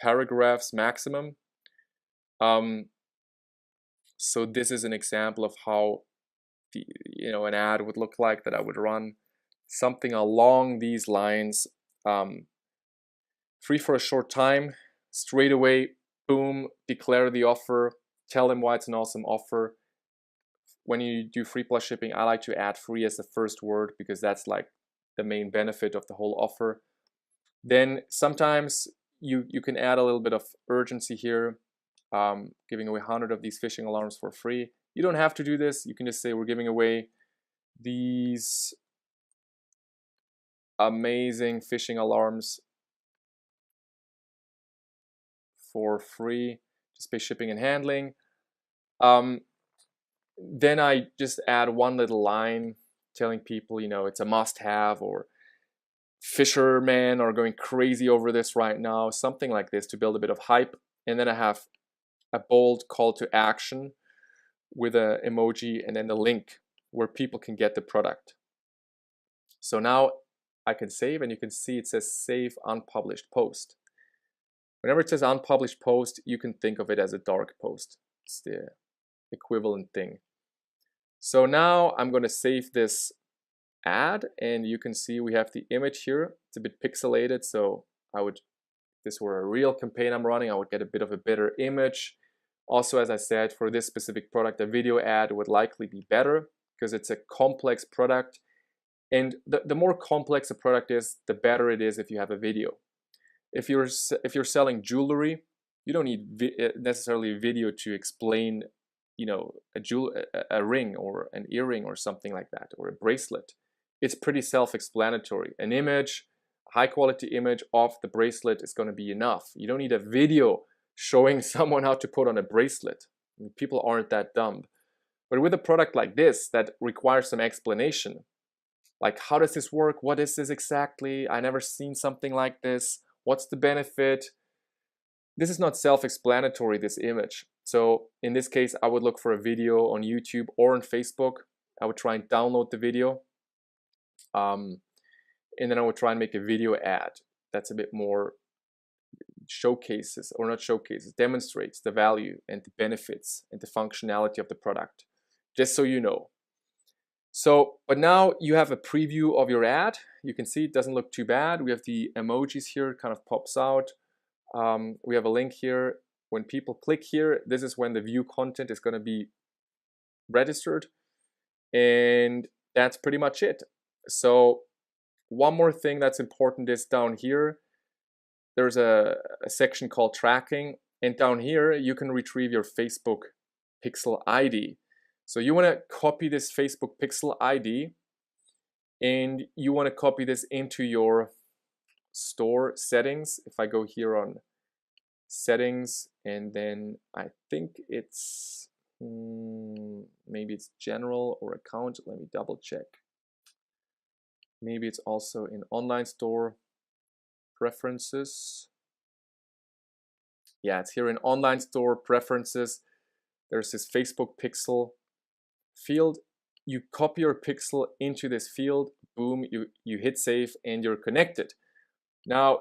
paragraphs maximum. So this is an example of how an ad would look like that I would run. Something along these lines. Free for a short time, straight away, boom, declare the offer, tell them why it's an awesome offer. When you do free plus shipping, I like to add free as the first word because that's like the main benefit of the whole offer. Then sometimes you can add a little bit of urgency here, giving away 100 of these phishing alarms for free. You don't have to do this. You can just say we're giving away these amazing phishing alarms for free. Just pay shipping and handling. Then I just add one little line telling people, it's a must-have, or fishermen are going crazy over this right now, something like this to build a bit of hype. And then I have a bold call to action with an emoji and then the link where people can get the product. So now I can save, and you can see it says save unpublished post. Whenever it says unpublished post, you can think of it as a dark post. It's the equivalent thing. So now I'm going to save this ad, and you can see we have the image here. It's a bit pixelated, so if this were a real campaign I'm running, I would get a bit of a better image. Also, as I said, for this specific product, a video ad would likely be better because it's a complex product. And the more complex a product is, the better it is if you have a video. If you're selling jewelry, you don't need necessarily video to explain, a ring or an earring or something like that, or a bracelet. It's pretty self-explanatory. An image, a high quality image of the bracelet is going to be enough. You don't need a video showing someone how to put on a bracelet. I mean, people aren't that dumb. But with a product like this that requires some explanation, like how does this work? What is this exactly? I never seen something like this. What's the benefit? This is not self-explanatory, this image. So in this case, I would look for a video on YouTube or on Facebook. I would try and download the video. And then I would try and make a video ad that's a bit more demonstrates the value and the benefits and the functionality of the product, just so you know. So, but now you have a preview of your ad. You can see it doesn't look too bad. We have the emojis here, it kind of pops out. We have a link here. When people click here, this is when the view content is going to be registered. And that's pretty much it. So one more thing that's important is down here, there's a section called tracking. And down here, you can retrieve your Facebook pixel ID. So you want to copy this Facebook pixel ID, and you want to copy this into your store settings. If I go here on settings, and then I think it's maybe it's general or account. Let me double check. Maybe it's also in online store preferences. Yeah, it's here in online store preferences. There's this Facebook pixel field. You copy your pixel into this field, boom, you hit save, and you're connected. Now,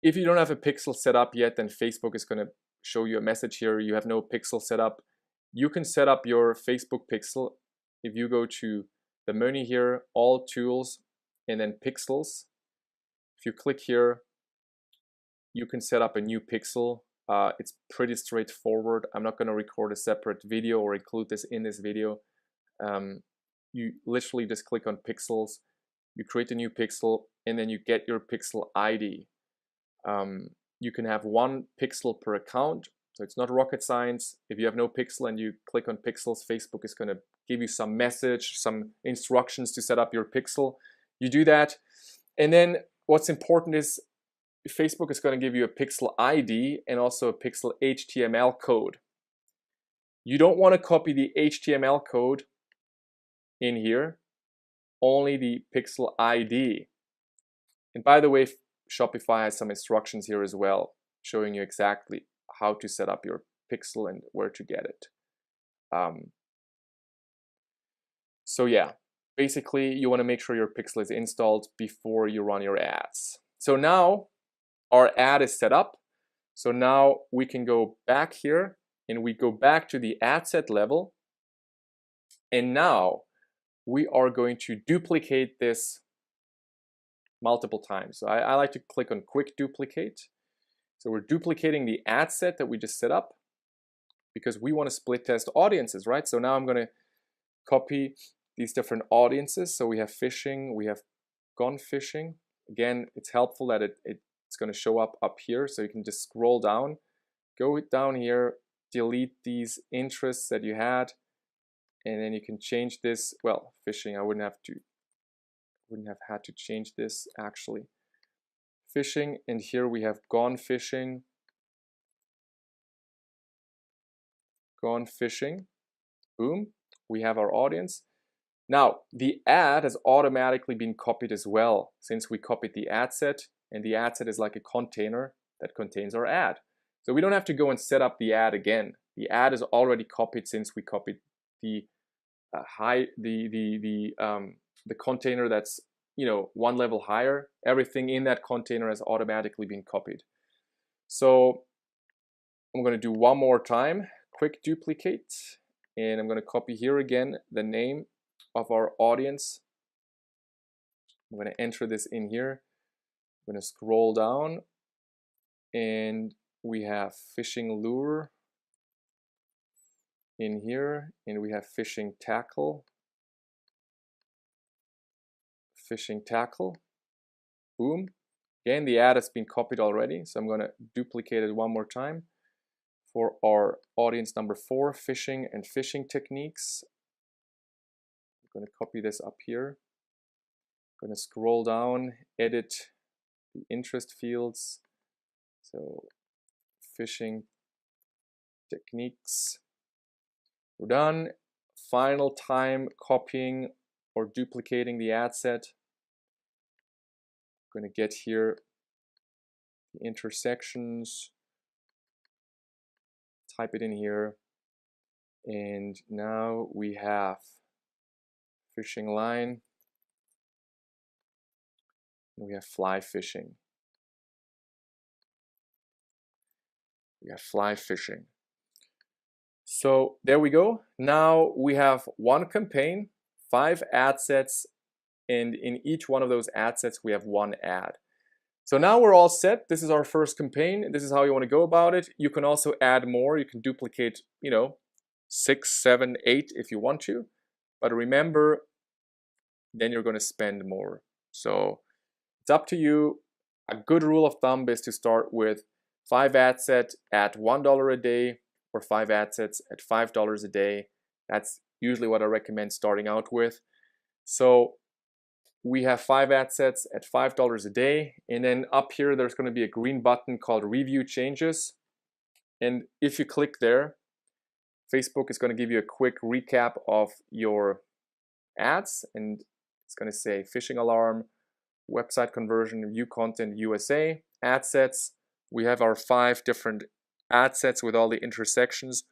if you don't have a pixel set up yet, then Facebook is going to show you a message here. You have no pixel set up. You can set up your Facebook pixel if you go to the menu here, all tools, and then pixels. If you click here, you can set up a new pixel. It's pretty straightforward. I'm not going to record a separate video or include this in this video. You literally just click on pixels, you create a new pixel, and then you get your pixel ID. You can have one pixel per account. So it's not rocket science. If you have no pixel and you click on pixels, Facebook is going to give you some message, some instructions to set up your pixel. You do that. And then what's important is Facebook is going to give you a pixel ID and also a pixel HTML code. You don't want to copy the HTML code in here, only the pixel ID. And by the way, Shopify has some instructions here as well, showing you exactly how to set up your pixel and where to get it. So yeah, basically you want to make sure your pixel is installed before you run your ads. So now our ad is set up. So now we can go back here and we go back to the ad set level. And now we are going to duplicate this multiple times. So I like to click on quick duplicate. So we're duplicating the ad set that we just set up because we want to split test audiences, right? So now I'm going to copy these different audiences. So we have fishing, we have gone fishing. Again, it's helpful that it's going to show up here. So you can just scroll down, go down here, delete these interests that you had, and then you can change this. Well, fishing, I wouldn't have had to change this actually. Fishing, and here we have gone fishing. Gone fishing. Boom. We have our audience. Now, the ad has automatically been copied as well, since we copied the ad set, and the ad set is like a container that contains our ad. So we don't have to go and set up the ad again. The ad is already copied since we copied the the container that's, you know, one level higher. Everything in that container has automatically been copied. So I'm going to do one more time, quick duplicate, and I'm going to copy here again the name of our audience. I'm going to enter this in here. I'm going to scroll down, and we have fishing lure in here, and we have fishing tackle. Fishing tackle. Boom. Again, the ad has been copied already, so I'm going to duplicate it one more time for our audience number 4, fishing and fishing techniques. I'm going to copy this up here. I'm going to scroll down, edit the interest fields. So fishing techniques. We're done. Final time copying or duplicating the ad set. I'm going to get here the intersections, type it in here, and now we have fishing line, and we have fly fishing. We have fly fishing. So there we go. Now we have one campaign, 5 ad sets, and in each one of those ad sets we have one ad. So now we're all set. This is our first campaign. This is how you want to go about it. You can also add more. You can duplicate, 6, 7, 8 if you want to. But remember, then you're going to spend more. So it's up to you. A good rule of thumb is to start with 5 ad sets at $1 a day or 5 ad sets at $5 a day. That's usually what I recommend starting out with. So we have 5 ad sets at $5 a day, and then up here there's going to be a green button called review changes, and if you click there, Facebook is going to give you a quick recap of your ads, and it's going to say phishing alarm, website conversion, view content USA, ad sets. We have our 5 different ad sets with all the intersections.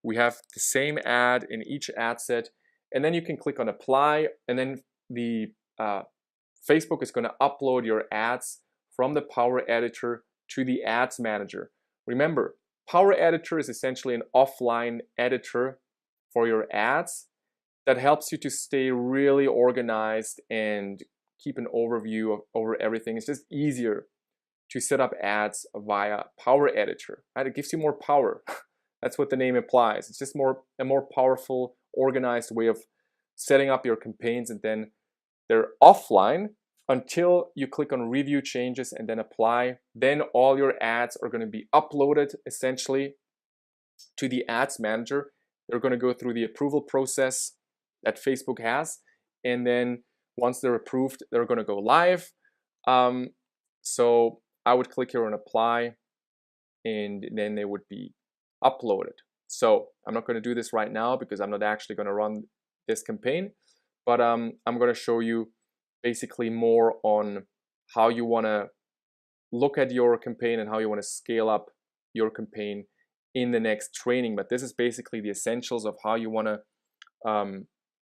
We have the same ad in each ad set, and then you can click on apply, and then the Facebook is going to upload your ads from the Power Editor to the Ads Manager. Remember, Power Editor is essentially an offline editor for your ads that helps you to stay really organized and keep an overview over everything. It's just easier to set up ads via Power Editor, right? It gives you more power. That's what the name implies. It's just a more powerful, organized way of setting up your campaigns, and then they're offline until you click on review changes and then apply. Then all your ads are going to be uploaded essentially to the ads manager. They're going to go through the approval process that Facebook has, and then once they're approved, they're going to go live. So I would click here on apply, and then they would be uploaded. So I'm not going to do this right now because I'm not actually going to run this campaign, but I'm going to show you basically more on how you want to look at your campaign and how you want to scale up your campaign in the next training. But this is basically the essentials of how you want to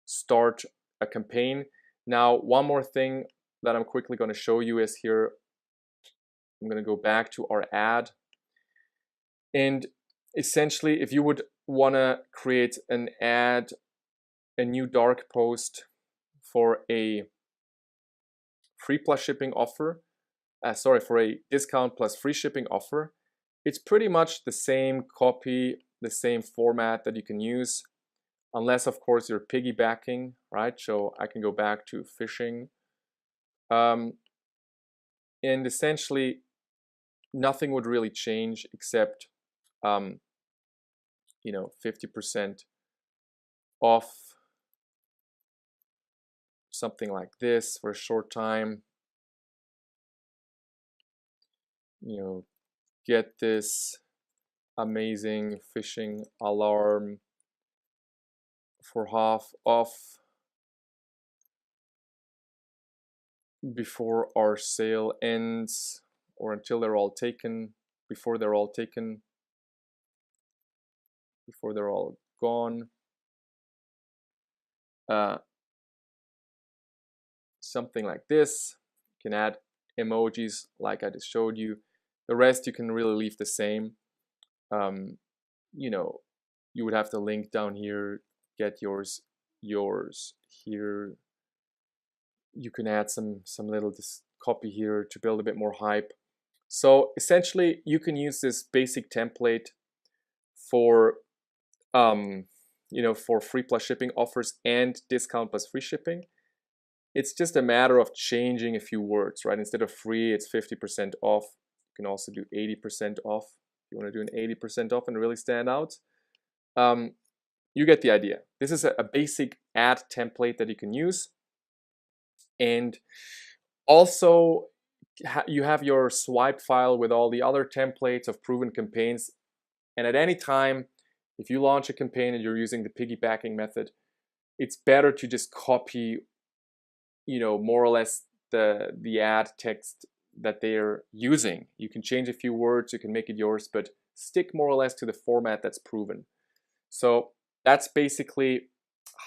start a campaign. Now, one more thing that I'm quickly going to show you is here. I'm going to go back to our ad. And essentially, if you would want to create an ad, a new dark post for a free plus shipping offer, for a discount plus free shipping offer, it's pretty much the same copy, the same format that you can use, unless of course you're piggybacking, right? So I can go back to fishing. And essentially nothing would really change except 50% off, something like this for a short time. Get this amazing fishing alarm for half off before our sale ends, or until they're all taken, before they're all taken, before they're all gone. Something like this. You can add emojis like I just showed you. The rest you can really leave the same. You would have the link down here. Get yours here. You can add some little copy here to build a bit more hype. So essentially, you can use this basic template for for free plus shipping offers and discount plus free shipping. It's just a matter of changing a few words, right? Instead of free, it's 50% off. You can also do 80% off. If you want to do an 80% off and really stand out. You get the idea. This is a basic ad template that you can use. And also, you have your swipe file with all the other templates of proven campaigns. And at any time, if you launch a campaign and you're using the piggybacking method, it's better to just copy more or less the ad text that they're using. You can change a few words, you can make it yours, but stick more or less to the format that's proven. So that's basically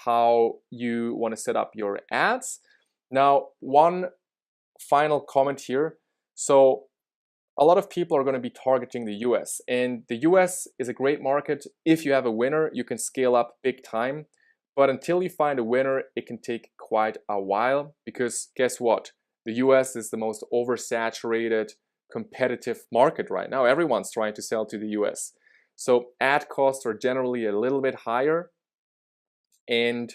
how you want to set up your ads. Now, one final comment here. So a lot of people are going to be targeting the US, and the US is a great market. If you have a winner, you can scale up big time. But until you find a winner, it can take quite a while, because guess what? The US is the most oversaturated, competitive market right now. Everyone's trying to sell to the US. So ad costs are generally a little bit higher, and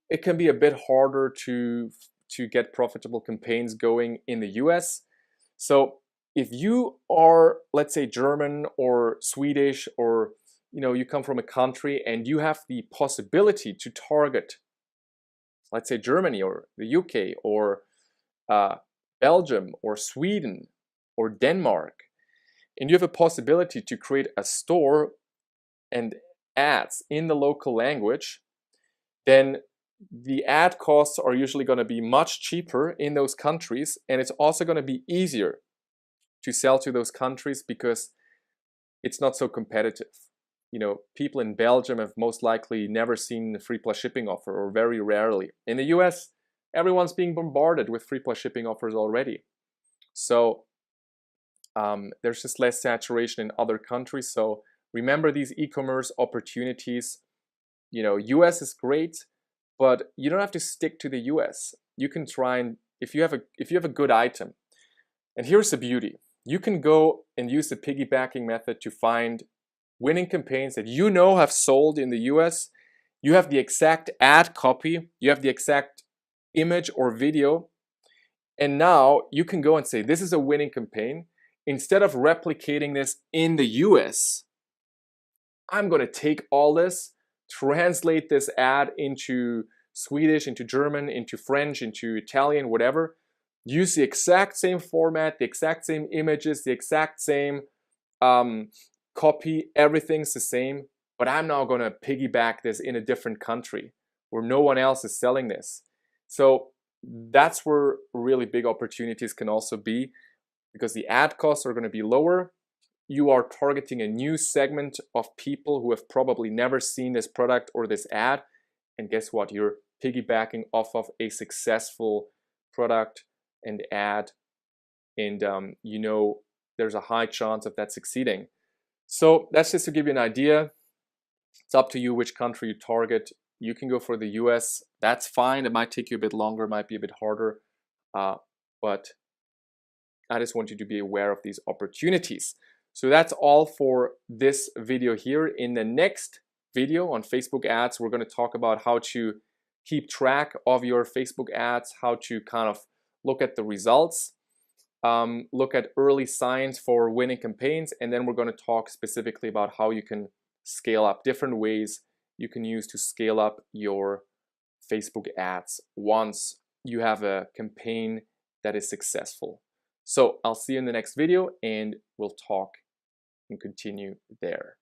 it can be a bit harder to get profitable campaigns going in the US. So if you are, let's say, German or Swedish, or you come from a country and you have the possibility to target, let's say, Germany or the UK or Belgium or Sweden or Denmark, and you have a possibility to create a store and ads in the local language, then the ad costs are usually going to be much cheaper in those countries, and it's also going to be easier to sell to those countries because it's not so competitive. People in Belgium have most likely never seen a free plus shipping offer, or very rarely. In the US, everyone's being bombarded with free plus shipping offers already. So there's just less saturation in other countries. So remember these e-commerce opportunities. US is great, but you don't have to stick to the US. You can try, and if you have a good item, and here's the beauty. You can go and use the piggybacking method to find winning campaigns that have sold in the US. You have the exact ad copy, you have the exact image or video, and now you can go and say, this is a winning campaign. Instead of replicating this in the US, I'm going to take all this, translate this ad into Swedish, into German, into French, into Italian, whatever. Use the exact same format, the exact same images, the exact same copy. Everything's the same, but I'm now going to piggyback this in a different country where no one else is selling this. So that's where really big opportunities can also be, because the ad costs are going to be lower. You are targeting a new segment of people who have probably never seen this product or this ad. And guess what? You're piggybacking off of a successful product and ad. And you know there's a high chance of that succeeding. So that's just to give you an idea. It's up to you which country you target. You can go for the US. That's fine. It might take you a bit longer, might be a bit harder. But I just want you to be aware of these opportunities. So that's all for this video here. In the next video on Facebook ads, we're going to talk about how to keep track of your Facebook ads, how to kind of look at the results, look at early signs for winning campaigns, and then we're going to talk specifically about how you can scale up, different ways you can use to scale up your Facebook ads once you have a campaign that is successful. So I'll see you in the next video, and we'll talk and continue there.